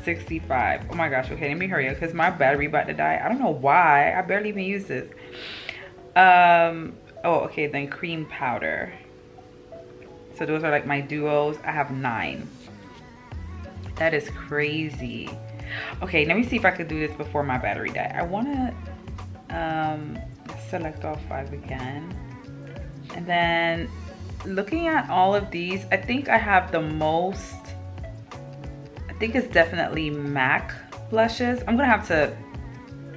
S1: 65. Oh my gosh. Okay, let me hurry up because my battery about to die. I don't know why. I barely even use this. Oh, okay, then cream powder. So those are like my duos. I have 9. That is crazy. Okay, let me see if I could do this before my battery die. I want to select all 5 again. And then looking at all of these, I think I have the most, I think it's definitely MAC blushes. I'm gonna have to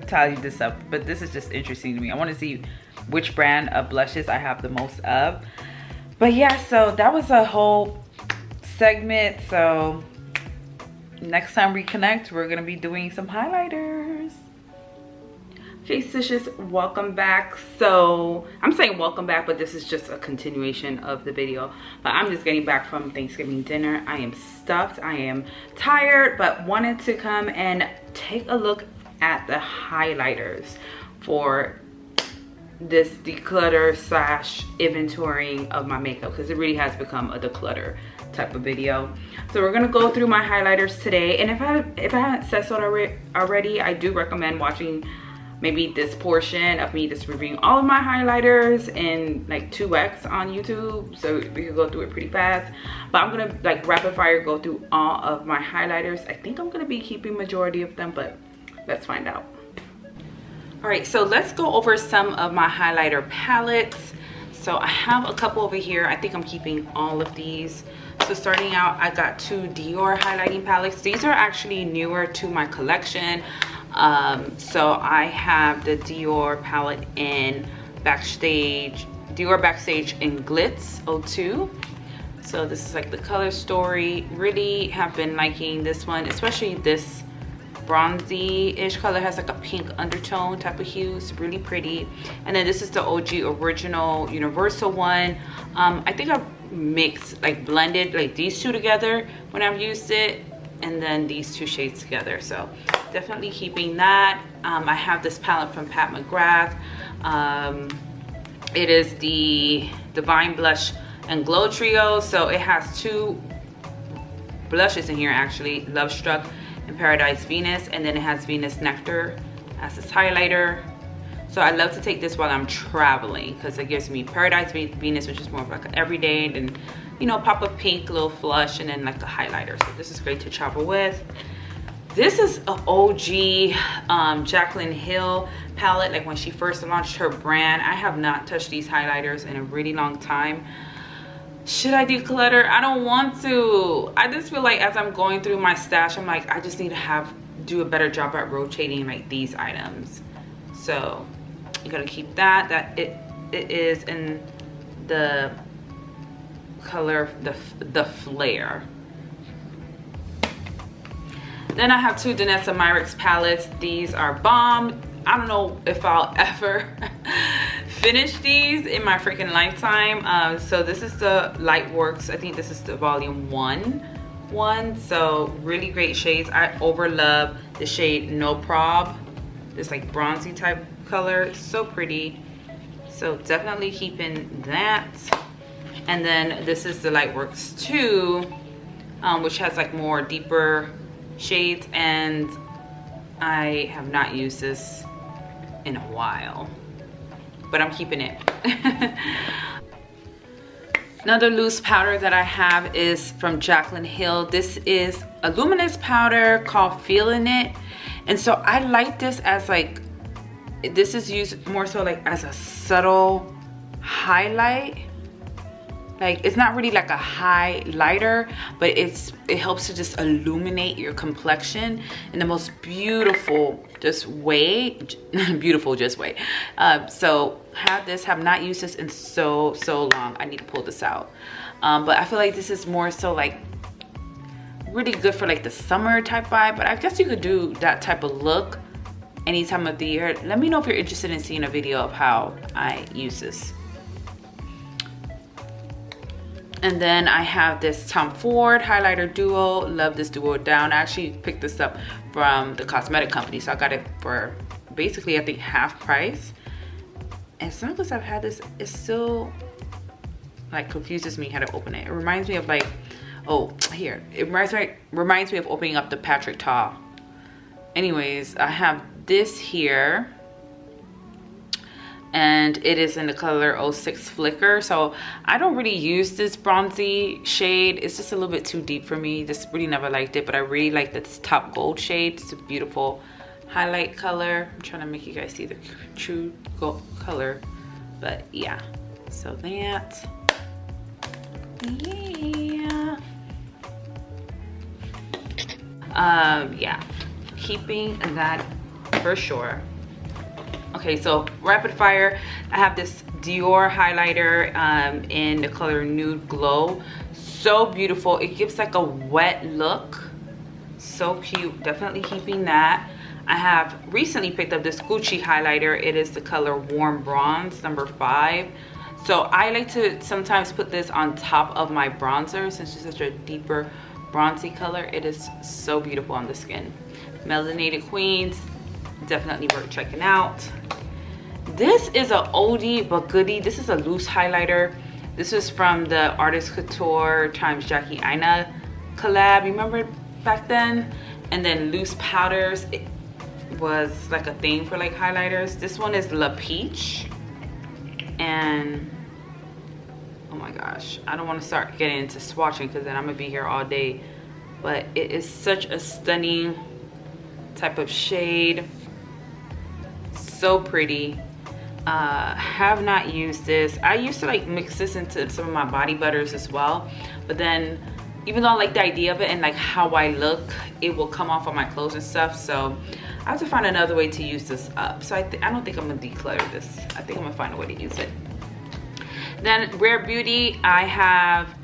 S1: tally this up, but this is just interesting to me. I want to see which brand of blushes I have the most of. But yeah, so that was a whole segment. So next time we connect, we're gonna be doing some highlighters. Okay, Stushes, welcome back. So I'm saying welcome back, but this is just a continuation of the video. But I'm just getting back from Thanksgiving dinner. I am stuffed, I am tired, but wanted to come and take a look at the highlighters for this declutter slash inventorying of my makeup, because it really has become a declutter type of video. So we're gonna go through my highlighters today, and if I haven't said so already, I do recommend watching maybe this portion of me just reviewing all of my highlighters in like 2x on YouTube, so we can go through it pretty fast. But I'm gonna like rapid fire go through all of my highlighters. I think I'm gonna be keeping majority of them, but let's find out. All right, so let's go over some of my highlighter palettes. So I have a couple over here. I think I'm keeping all of these. So starting out, I got 2 Dior highlighting palettes. These are actually newer to my collection. So I have the Dior palette in Dior Backstage in Glitz 02. So this is like the color story. Really have been liking this one, especially this bronzy-ish color. Has like a pink undertone type of hue. It's really pretty. And then this is the OG original universal one. I think I've mixed, like blended like these two together when I've used it, and then these two shades together. So definitely keeping that. I have this palette from Pat McGrath. It is the Divine Blush and Glow Trio. So it has two blushes in here actually, Love Struck and Paradise Venus, and then it has Venus Nectar as this highlighter. So I love to take this while I'm traveling because it gives me Paradise Venus, which is more of like an everyday, and you know, pop a pink little flush, and then like a highlighter. So this is great to travel with. This is an OG Jaclyn Hill palette, like when she first launched her brand. I have not touched these highlighters in a really long time. Should I declutter? I don't want to. I just feel like as I'm going through my stash, I'm like, I just need to do a better job at rotating like these items. So you gotta keep that. It is in the color, the Flare. Then I have two Danessa Myricks palettes. These are bomb. I don't know if I'll ever finish these in my freaking lifetime. So this is the Lightworks. I think this is the volume 1. So really great shades. I overlove the shade No Prob. This like bronzy type color. So pretty. So definitely keeping that. And then this is the Lightworks 2, which has like more deeper shades, and I have not used this in a while, but I'm keeping it. Another loose powder that I have is from Jaclyn Hill. This is a luminous powder called Feeling It, and so I like this as like, this is used more so like as a subtle highlight. Like, it's not really like a highlighter, but it helps to just illuminate your complexion in the most beautiful just way. So have not used this in so long. I need to pull this out. But I feel like this is more so like really good for like the summer type vibe, but I guess you could do that type of look any time of the year. Let me know if you're interested in seeing a video of how I use this. And then I have this Tom Ford highlighter duo. Love this duo down. I actually picked this up from the cosmetic company, so I got it for basically I think half price. As long as I've had this, it still like confuses me how to open it. It reminds me of like, oh here, it reminds me of opening up the Patrick Ta. Anyways, I have this here, and it is in the color 06 Flicker. So I don't really use this bronzy shade. It's just a little bit too deep for me. Just really never liked it, but I really like this top gold shade. It's a beautiful highlight color. I'm trying to make you guys see the true gold color, but yeah. So that, yeah, keeping that for sure. Okay, so rapid fire, I have this Dior highlighter in the color Nude Glow. So beautiful. It gives like a wet look. So cute. Definitely keeping that. I have recently picked up this Gucci highlighter. It is the color Warm Bronze, number 5. So I like to sometimes put this on top of my bronzer since it's such a deeper bronzy color. It is so beautiful on the skin. Melanated Queens, definitely worth checking out. This is an oldie but goodie. This is a loose highlighter. This is from the Artist Couture times Jackie Aina collab. Remember back then? And then loose powders. It was like a thing for like highlighters. This one is La Peach. And oh my gosh, I don't want to start getting into swatching because then I'm gonna be here all day. But it is such a stunning type of shade. So pretty. Have not used this. I used to like mix this into some of my body butters as well, but then even though I like the idea of it and like how I look, it will come off on my clothes and stuff. So I have to find another way to use this up. So I don't think I'm gonna declutter this. I think I'm gonna find a way to use it. Then Rare Beauty, I have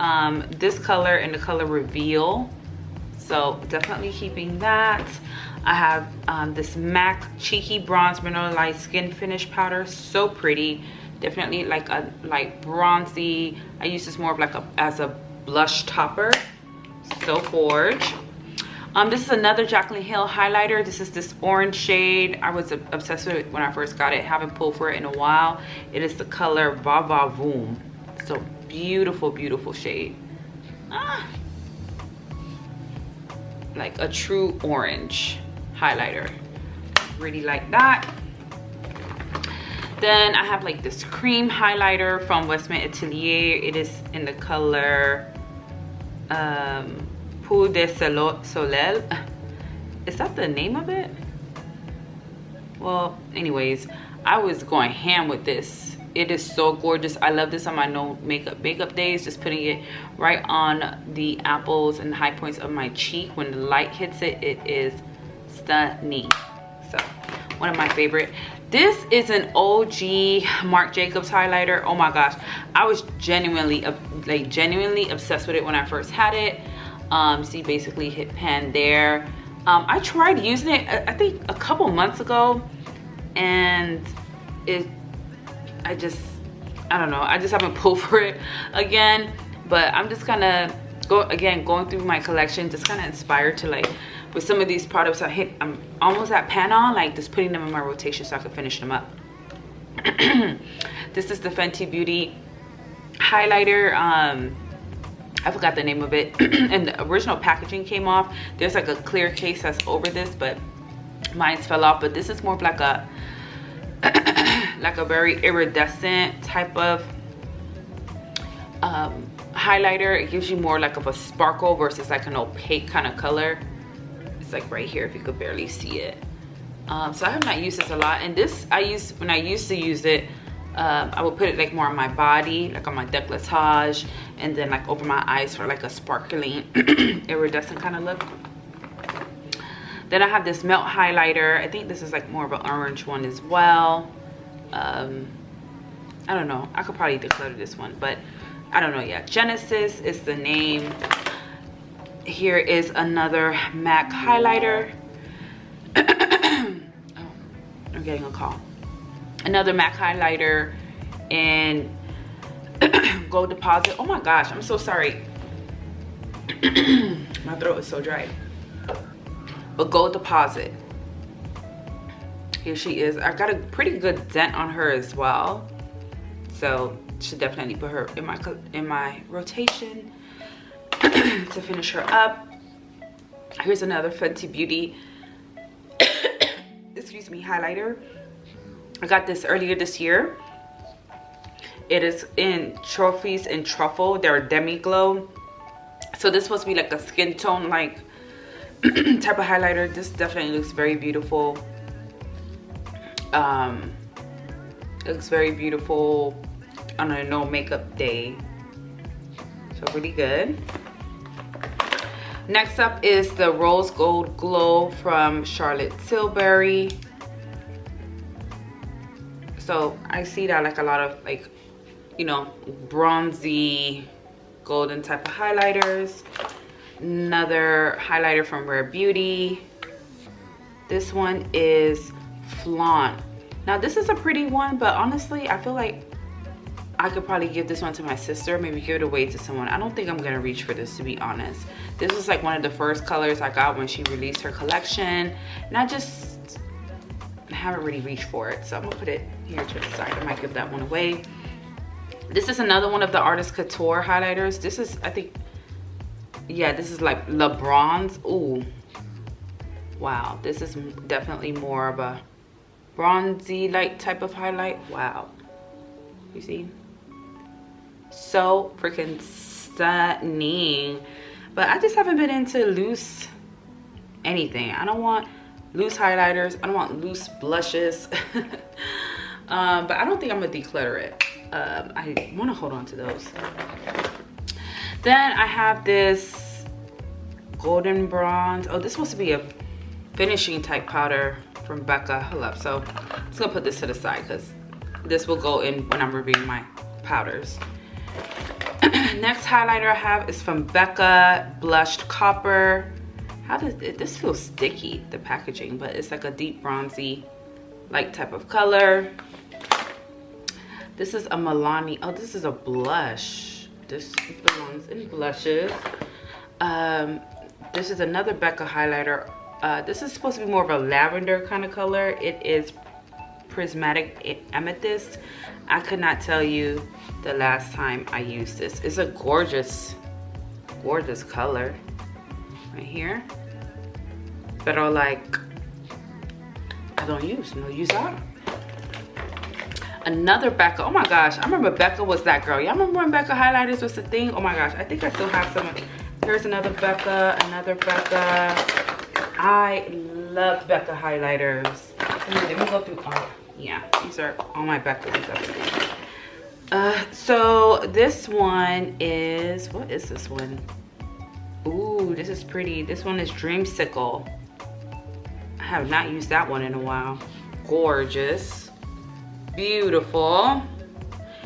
S1: this color in the color Reveal. So definitely keeping that. I have this MAC Cheeky Bronze Mineralized Skin Finish Powder. So pretty. Definitely like a light bronzy. I use this more of like as a blush topper. So gorge. This is another Jaclyn Hill highlighter. This is this orange shade. I was obsessed with it when I first got it. Haven't pulled for it in a while. It is the color Va Va Voom. So beautiful, beautiful shade. Like a true orange highlighter. Really like that. Then I have like this cream highlighter from Westman Atelier. It is in the color Pour de Soleil. Is that the name of it? Well, anyways, I was going ham with this. It is so gorgeous. I love this on my no makeup days. Just putting it right on the apples and high points of my cheek. When the light hits it, it is stunning. So one of my favorite. This is an OG Marc Jacobs highlighter. Oh my gosh, I was genuinely obsessed with it when I first had it. See, basically hit pan there. I tried using it I think a couple months ago, and I don't know, I just haven't pulled for it again. But I'm just kind of going through my collection, just kind of inspired to like, with some of these products I'm almost at pan on, like just putting them in my rotation so I can finish them up. This is the Fenty Beauty highlighter. I forgot the name of it. And the original packaging came off. There's like a clear case that's over this, but mine fell off. But this is more of like a like a very iridescent type of highlighter. It gives you more like of a sparkle versus like an opaque kind of color. It's like right here if you could barely see it. So I have not used this a lot, and this when I used to use it, I would put it like more on my body, like on my décolletage, and then like over my eyes for like a sparkling iridescent kind of look. Then I have this Melt highlighter. I think this is like more of an orange one as well. I don't know, I could probably declutter this one, but I don't know yet. Genesis is the name. Here is another MAC highlighter. Oh, I'm getting a call. Another MAC highlighter in Gold Deposit. Oh my gosh, I'm so sorry. My throat is so dry. But Gold Deposit. Here she is. I got a pretty good dent on her as well. So should definitely put her in my rotation to finish her up. Here's another Fenty Beauty excuse me, highlighter. I got this earlier this year. It is in Trophies and Truffle. They're a demi glow. So this is supposed to be like a skin tone like type of highlighter. This definitely looks very beautiful. It looks very beautiful on a no makeup day. So really good. Next up is the Rose Gold Glow from Charlotte Tilbury. So I see that like a lot of like, you know, bronzy golden type of highlighters. Another highlighter from Rare Beauty. This one is Flaunt. Now this is a pretty one, but honestly I feel like I could probably give this one to my sister, maybe give it away to someone. I don't think I'm gonna reach for this, to be honest. This was like one of the first colors I got when she released her collection, and I just haven't really reached for it. So I'm gonna put it here to the side. I might give that one away. This is another one of the Artist Couture highlighters. This is, I think, yeah, this is like Le Bronze. Ooh, wow, this is definitely more of a bronzy like type of highlight. Wow, you see? So freaking stunning. But I just haven't been into loose anything. I don't want loose highlighters. I don't want loose blushes. But I don't think I'm gonna declutter it. I want to hold on to those. Then I have this golden bronze. Oh, this is supposed to be a finishing type powder from Becca. Hold up. So I'm just gonna put this to the side because this will go in when I'm reviewing my powders. Next highlighter I have is from Becca, Blushed Copper. How does it, this feels sticky, the packaging, but it's like a deep bronzy light type of color. This is a Milani. Oh, this is a blush. This belongs in blushes. This is another Becca highlighter. This is supposed to be more of a lavender kind of color. It is Prismatic Amethyst. I could not tell you the last time I used this. It's a gorgeous, gorgeous color right here. Pero like, I don't use, no use out. Another Becca. Oh my gosh, I remember Becca was that girl. Y'all remember when Becca highlighters was the thing? Oh my gosh, I think I still have some. Here's another Becca, another Becca. I love Becca highlighters. Let me go through all. Yeah, these are all my Beccas. So this one is, what is this one? Ooh, this is pretty. This one is Dreamsicle. I have not used that one in a while. Gorgeous. Beautiful.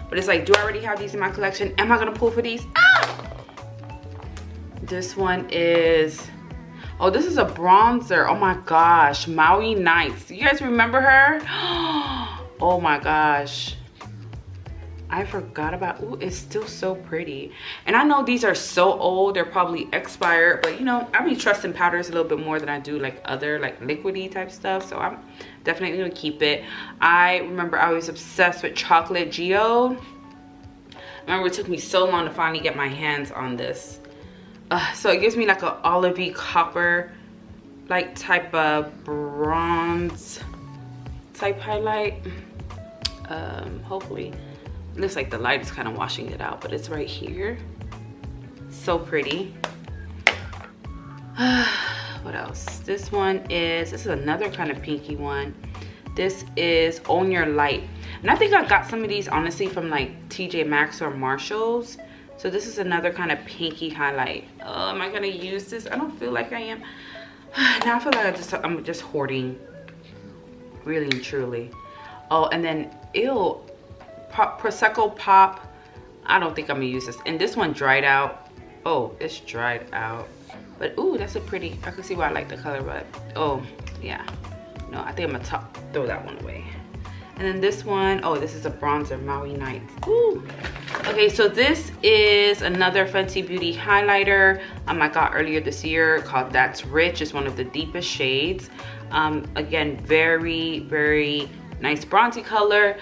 S1: But it's like, do I already have these in my collection? Am I gonna pull for these? Ah! This one is, oh, this is a bronzer. Oh my gosh, Maui Nights. You guys remember her? Oh my gosh. I forgot about, ooh, it's still so pretty. And I know these are so old, they're probably expired, but you know, I be trusting powders a little bit more than I do like other like liquidy type stuff. So I'm definitely gonna keep it. I remember I was obsessed with Chocolate Geo. I remember it took me so long to finally get my hands on this. So it gives me like a olivey copper like type of bronze type highlight. Hopefully. Looks like the light is kind of washing it out, but it's right here. So pretty. What else? This is another kind of pinky one. This is Own Your Light. And I think I got some of these honestly from like TJ Maxx or Marshalls. So this is another kind of pinky highlight. Oh, am I gonna use this? I don't feel like I am. Now I feel like I'm just hoarding, really and truly. Oh, and then ew. Prosecco Pop. I don't think I'm gonna use this. And this one dried out. Oh, it's dried out. But ooh, that's a pretty, I can see why I like the color, but oh yeah. No, I think I'm gonna throw that one away. And then this one, oh, this is a bronzer, Maui Nights. Ooh. Okay, so this is another Fenty Beauty highlighter I got earlier this year called That's Rich. It's one of the deepest shades. Again, very, very nice bronzy color.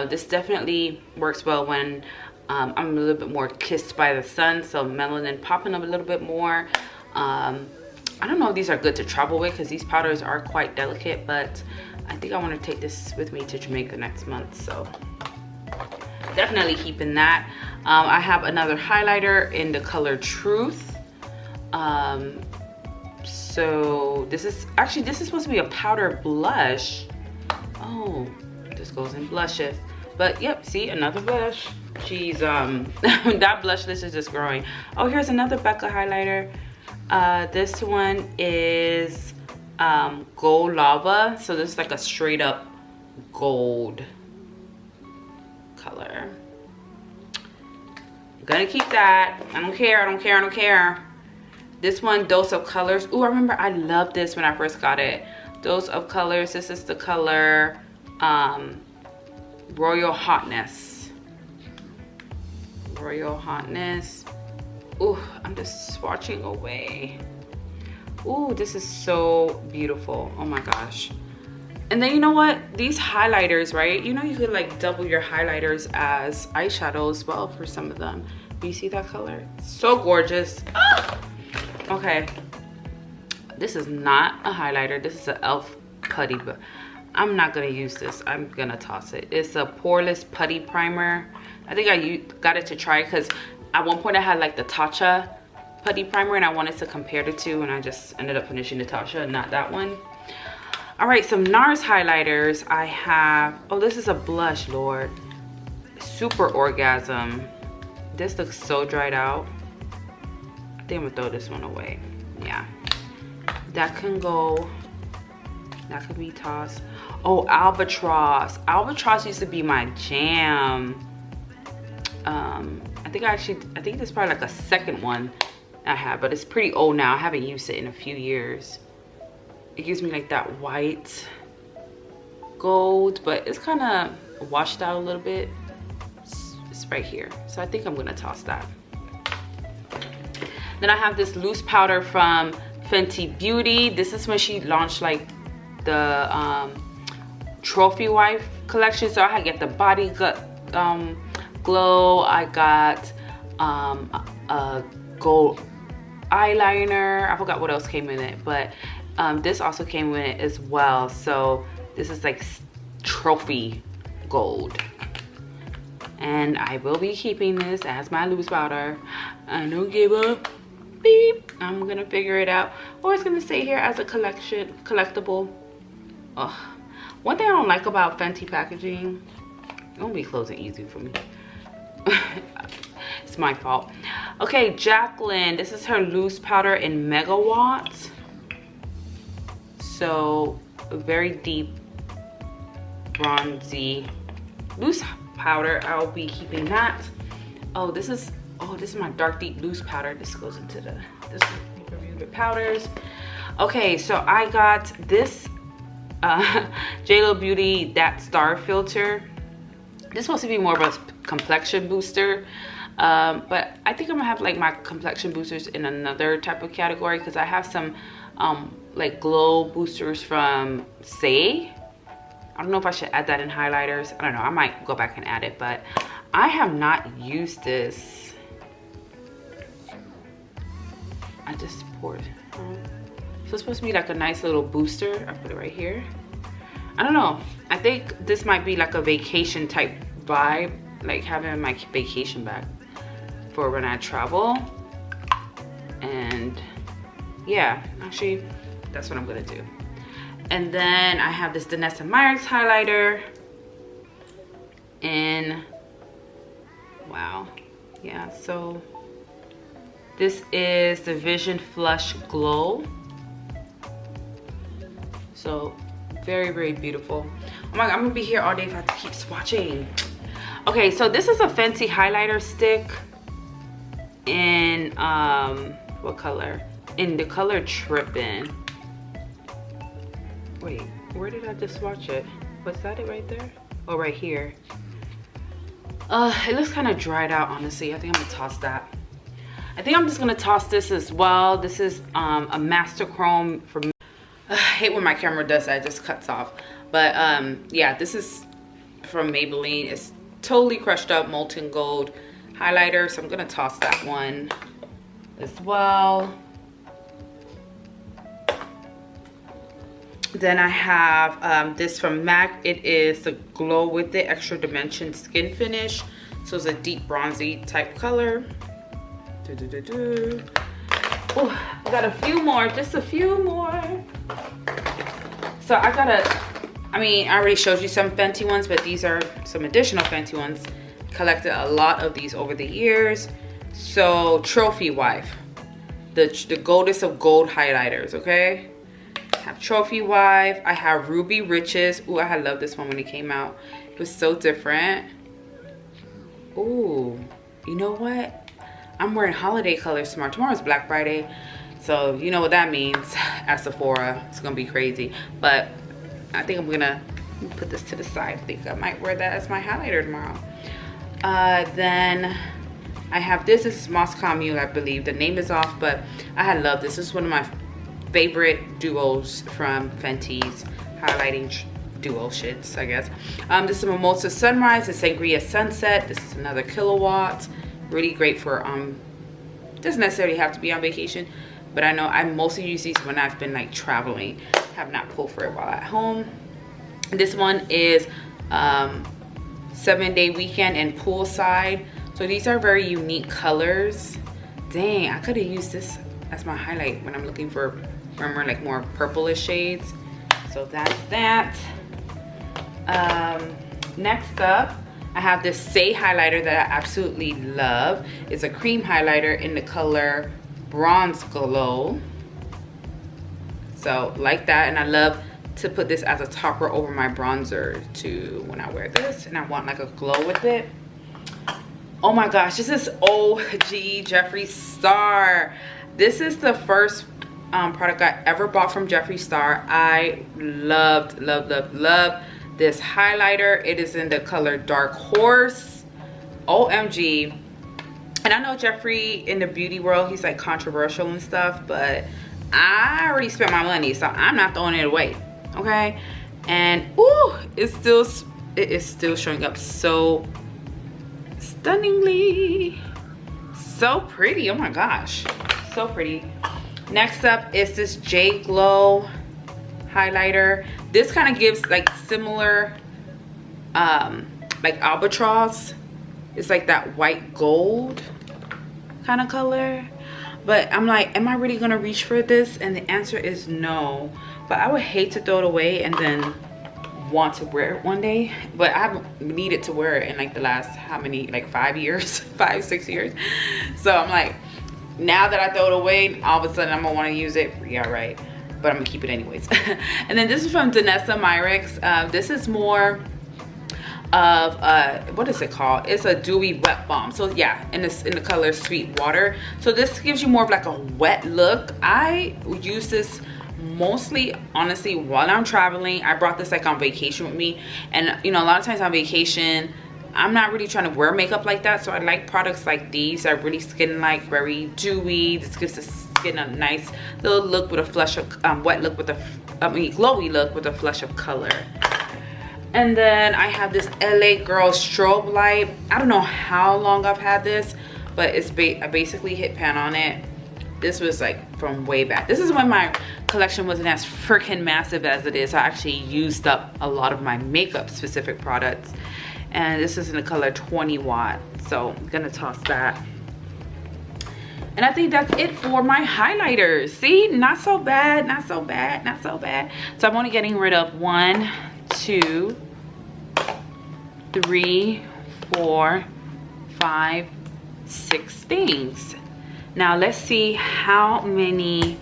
S1: This definitely works well when I'm a little bit more kissed by the sun, so melanin popping up a little bit more. I don't know if these are good to travel with because these powders are quite delicate, but I think I want to take this with me to Jamaica next month, so definitely keeping that. I have another highlighter in the color Truth. So this is supposed to be a powder blush. Oh, this goes in blushes. But yep, see, another blush. She's that blush list is just growing. Oh, here's another Becca highlighter. This one is Gold Lava. So this is like a straight up gold color. I'm gonna keep that. I don't care, I don't care, I don't care. This one, Dose of Colors. Ooh, I remember I loved this when I first got it. Dose of Colors. This is the color Royal Hotness. Royal Hotness. Ooh, I'm just swatching away. Ooh, this is so beautiful. Oh my gosh. And then you know what? These highlighters, right? You know you could like double your highlighters as eyeshadow as well for some of them. Do you see that color? So gorgeous. Ah! Okay. This is not a highlighter. This is an e.l.f. putty, but I'm not gonna use this. I'm gonna toss it. It's a poreless putty primer. I think I got it to try because at one point I had like the Tatcha putty primer and I wanted to compare the two, and I just ended up finishing the Tatcha and not that one. All right, some NARS highlighters. I have, oh, this is a blush, Lord. Super Orgasm. This looks so dried out. I think I'm gonna throw this one away. yeah, that can go, that could be tossed. Oh, albatross. Albatross used to be my jam. I think there's probably like a second one I have, but it's pretty old now. I haven't used it in a few years. It gives me like that white gold, but it's kind of washed out a little bit. It's right here, so I think I'm gonna toss that. Then I have this loose powder from Fenty Beauty. This is when she launched like the trophy wife collection, so I had to get the body glow. I got a gold eyeliner. I forgot what else came in it, but this also came in it as well. So this is like trophy gold, and I will be keeping this as my loose powder. I don't give a beep. I'm gonna figure it out, or it's gonna stay here as a collectible. Ugh. One thing I don't like about Fenty packaging, it won't be closing easy for me. It's my fault. Okay, Jacqueline, this is her loose powder in megawatts. So very deep bronzy loose powder. I'll be keeping that. Oh, this is my dark deep loose powder. This goes into this review the powders. Okay, so I got this JLo Beauty That Star filter. This is supposed to be more of a complexion booster, but I think I'm gonna have like my complexion boosters in another type of category, because I have some like glow boosters from Say. I don't know if I should add that in highlighters. I don't know, I might go back and add it, but I have not used this. I just poured it. So it's supposed to be like a nice little booster. I put it right here. I don't know, I think this might be like a vacation type vibe, like having my vacation bag for when I travel. And yeah, actually that's what I'm gonna do. And then I have this Danessa Myricks highlighter in, wow, yeah, so this is the Vision Flush Glow. So very, very beautiful. Oh my God, I'm gonna be here all day if I have to keep swatching. Okay, so this is a Fenty highlighter stick in, what color? In the color Trippin'. Wait, where did I just swatch it? Was that it right there? Oh, right here. It looks kind of dried out, honestly. I think I'm gonna toss that. I think I'm just gonna toss this as well. This is a Master Chrome for me. I hate when my camera does that, it just cuts off. But yeah, this is from Maybelline. It's totally crushed up molten gold highlighter, so I'm gonna toss that one as well. Then I have this from MAC. It is the Glow With It Extra Dimension Skin Finish. So it's a deep bronzy type color. Oh, I got a few more, just a few more. So I already showed you some Fenty ones, but these are some additional Fenty ones. Collected a lot of these over the years. So Trophy Wife, the goldest of gold highlighters, okay? I have Trophy Wife. I have Ruby Riches. Ooh, I love this one when it came out. It was so different. Ooh, you know what? I'm wearing holiday colors tomorrow. Tomorrow's Black Friday, so you know what that means at Sephora. It's gonna be crazy, but I think I'm gonna put this to the side. I think I might wear that as my highlighter tomorrow. Then I have this. This is Moscow Mule, I believe. The name is off, but I love this. This is one of my favorite duos from Fenty's highlighting duo shits, I guess. This is Mimosa Sunrise, the Sangria Sunset. This is another kilowatt. Really great for, doesn't necessarily have to be on vacation, but I know I mostly use these when I've been like traveling. Have not pulled for it while at home. This one is 7-day weekend and poolside. So these are very unique colors. Dang, I could have used this as my highlight when I'm looking for, remember, like more purplish shades. So that's that. Next up, I have this Say highlighter that I absolutely love. It's a cream highlighter in the color Bronze Glow. So like that, and I love to put this as a topper over my bronzer too when I wear this, and I want like a glow with it. Oh my gosh, this is OG Jeffree Star. This is the first product I ever bought from Jeffree Star. I loved this highlighter. It is in the color Dark Horse. OMG. And I know Jeffree in the beauty world, he's like controversial and stuff, but I already spent my money, so I'm not throwing it away. Okay, and ooh, it is still showing up so stunningly, so pretty. Oh my gosh, so pretty. Next up is this J Glow highlighter. This kind of gives like similar like albatross. It's like that white gold kind of color, but I'm like, am I really gonna reach for this? And the answer is no. But I would hate to throw it away and then want to wear it one day. But I haven't needed to wear it in like the last, how many, like 5 years, 5-6 years. So I'm like, now that I throw it away, all of a sudden I'm gonna want to use it. Yeah, right. But I'm gonna keep it anyways. And then this is from Danessa Myricks. This is more of what is it called? It's a dewy wet balm. So yeah, in the color Sweet Water. So this gives you more of like a wet look. I use this mostly, honestly, while I'm traveling. I brought this like on vacation with me, and you know, a lot of times on vacation I'm not really trying to wear makeup like that, so I like products like these that are really skin like, very dewy. This gives the skin a nice little look with a flush of wet look with a glowy look with a flush of color. And then I have this LA Girl strobe light. I don't know how long I've had this, but it's I basically hit pan on it. This was like from way back. This is when my collection wasn't as freaking massive as it is. So I actually used up a lot of my makeup specific products. And this is in the color 20 watt. So I'm gonna toss that. And I think that's it for my highlighters. See, not so bad, not so bad, not so bad. So I'm only getting rid of 1, 2, 3, 4, 5, 6 things. Now let's see how many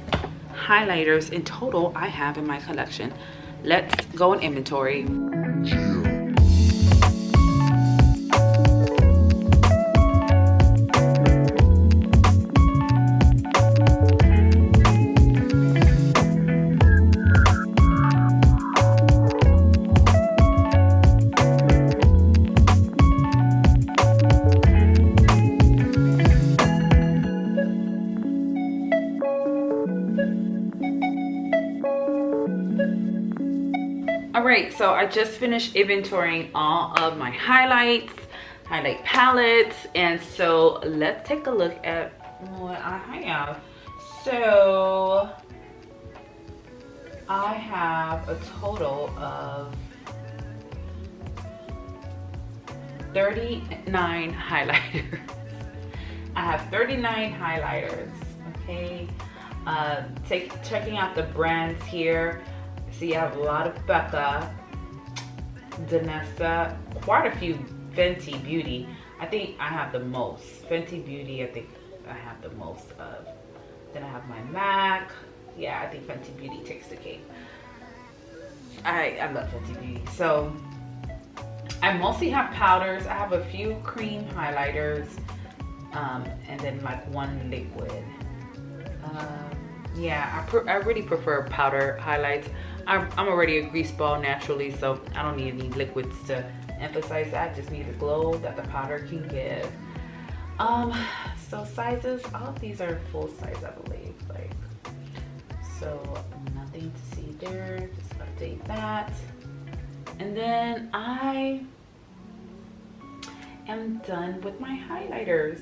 S1: highlighters in total I have in my collection. Let's go in inventory. Alright, so I just finished inventorying all of my highlight palettes, and so let's take a look at what I have. So I have a total of 39 highlighters. I have 39 highlighters, okay? Checking out the brands here. See, I have a lot of Becca, Danessa, quite a few Fenty Beauty. I think I have the most. Fenty Beauty, I think I have the most of. Then I have my MAC. Yeah, I think Fenty Beauty takes the cake. I love Fenty Beauty. So I mostly have powders. I have a few cream highlighters, and then like one liquid. Yeah, I really prefer powder highlights. I'm already a grease ball naturally, so I don't need any liquids to emphasize that. I just need the glow that the powder can give. So sizes, all of these are full size, I believe. Like, so nothing to see there. Just update that. And then I am done with my highlighters.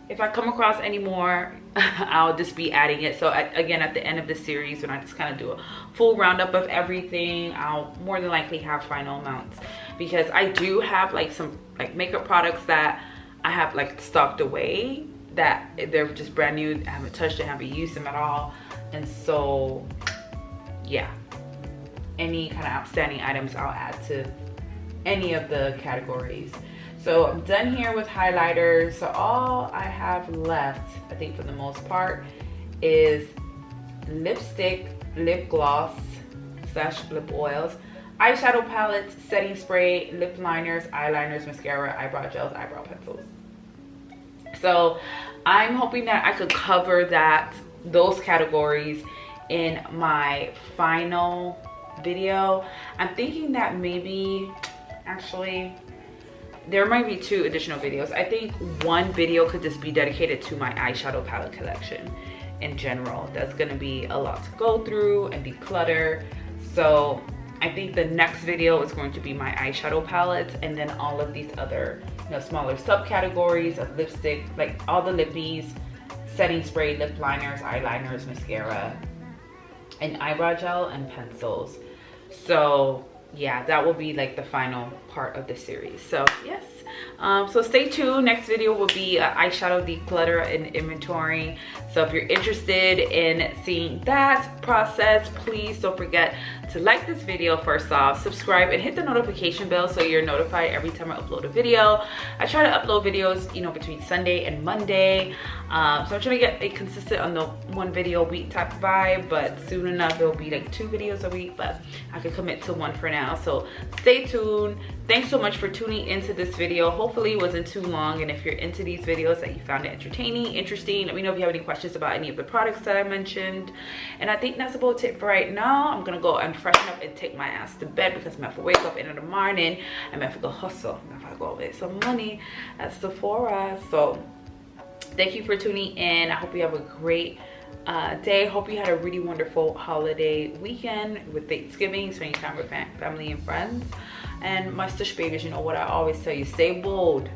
S1: If I come across any more, I'll just be adding it. So again, at the end of the series, when I just kind of do a full roundup of everything, I'll more than likely have final amounts, because I do have like some like makeup products that I have like stocked away that they're just brand new. I haven't touched it, haven't used them at all. And so yeah, any kind of outstanding items I'll add to any of the categories. So I'm done here with highlighters. So all I have left, I think for the most part, is lipstick, lip gloss / lip oils, eyeshadow palettes, setting spray, lip liners, eyeliners, mascara, eyebrow gels, eyebrow pencils. So I'm hoping that I could cover those categories in my final video. I'm thinking that maybe, actually, there might be 2 additional videos. I think one video could just be dedicated to my eyeshadow palette collection in general. That's gonna be a lot to go through and declutter. So I think the next video is going to be my eyeshadow palettes, and then all of these other, you know, smaller subcategories of lipstick, like all the lippies, setting spray, lip liners, eyeliners, mascara, and eyebrow gel and pencils. So yeah, that will be like the final part of the series. So yes, so stay tuned. Next video will be eyeshadow declutter and inventory. So if you're interested in seeing that process, please don't forget to like this video first off, subscribe, and hit the notification bell so you're notified every time I upload a video. I try to upload videos, you know, between Sunday and Monday. So I'm trying to get a consistent on the 1 video a week type vibe, but soon enough it'll be like 2 videos a week, but I could commit to 1 for now. So stay tuned. Thanks so much for tuning into this video. Hopefully it wasn't too long, and if you're into these videos, that you found it entertaining, interesting, let me know if you have any questions about any of the products that I mentioned. And I think that's about it for right now. I'm gonna go and freshen up and take my ass to bed because I'm gonna have to wake up in the morning. I'm gonna have to go hustle. I'm gonna have to go make some money at Sephora. So thank you for tuning in. I hope you have a great day. Hope you had a really wonderful holiday weekend with Thanksgiving, spending time with family and friends. And my Stush babies, you know what I always tell you, stay bold,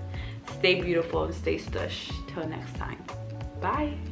S1: stay beautiful, and stay Stush. Till next time, bye.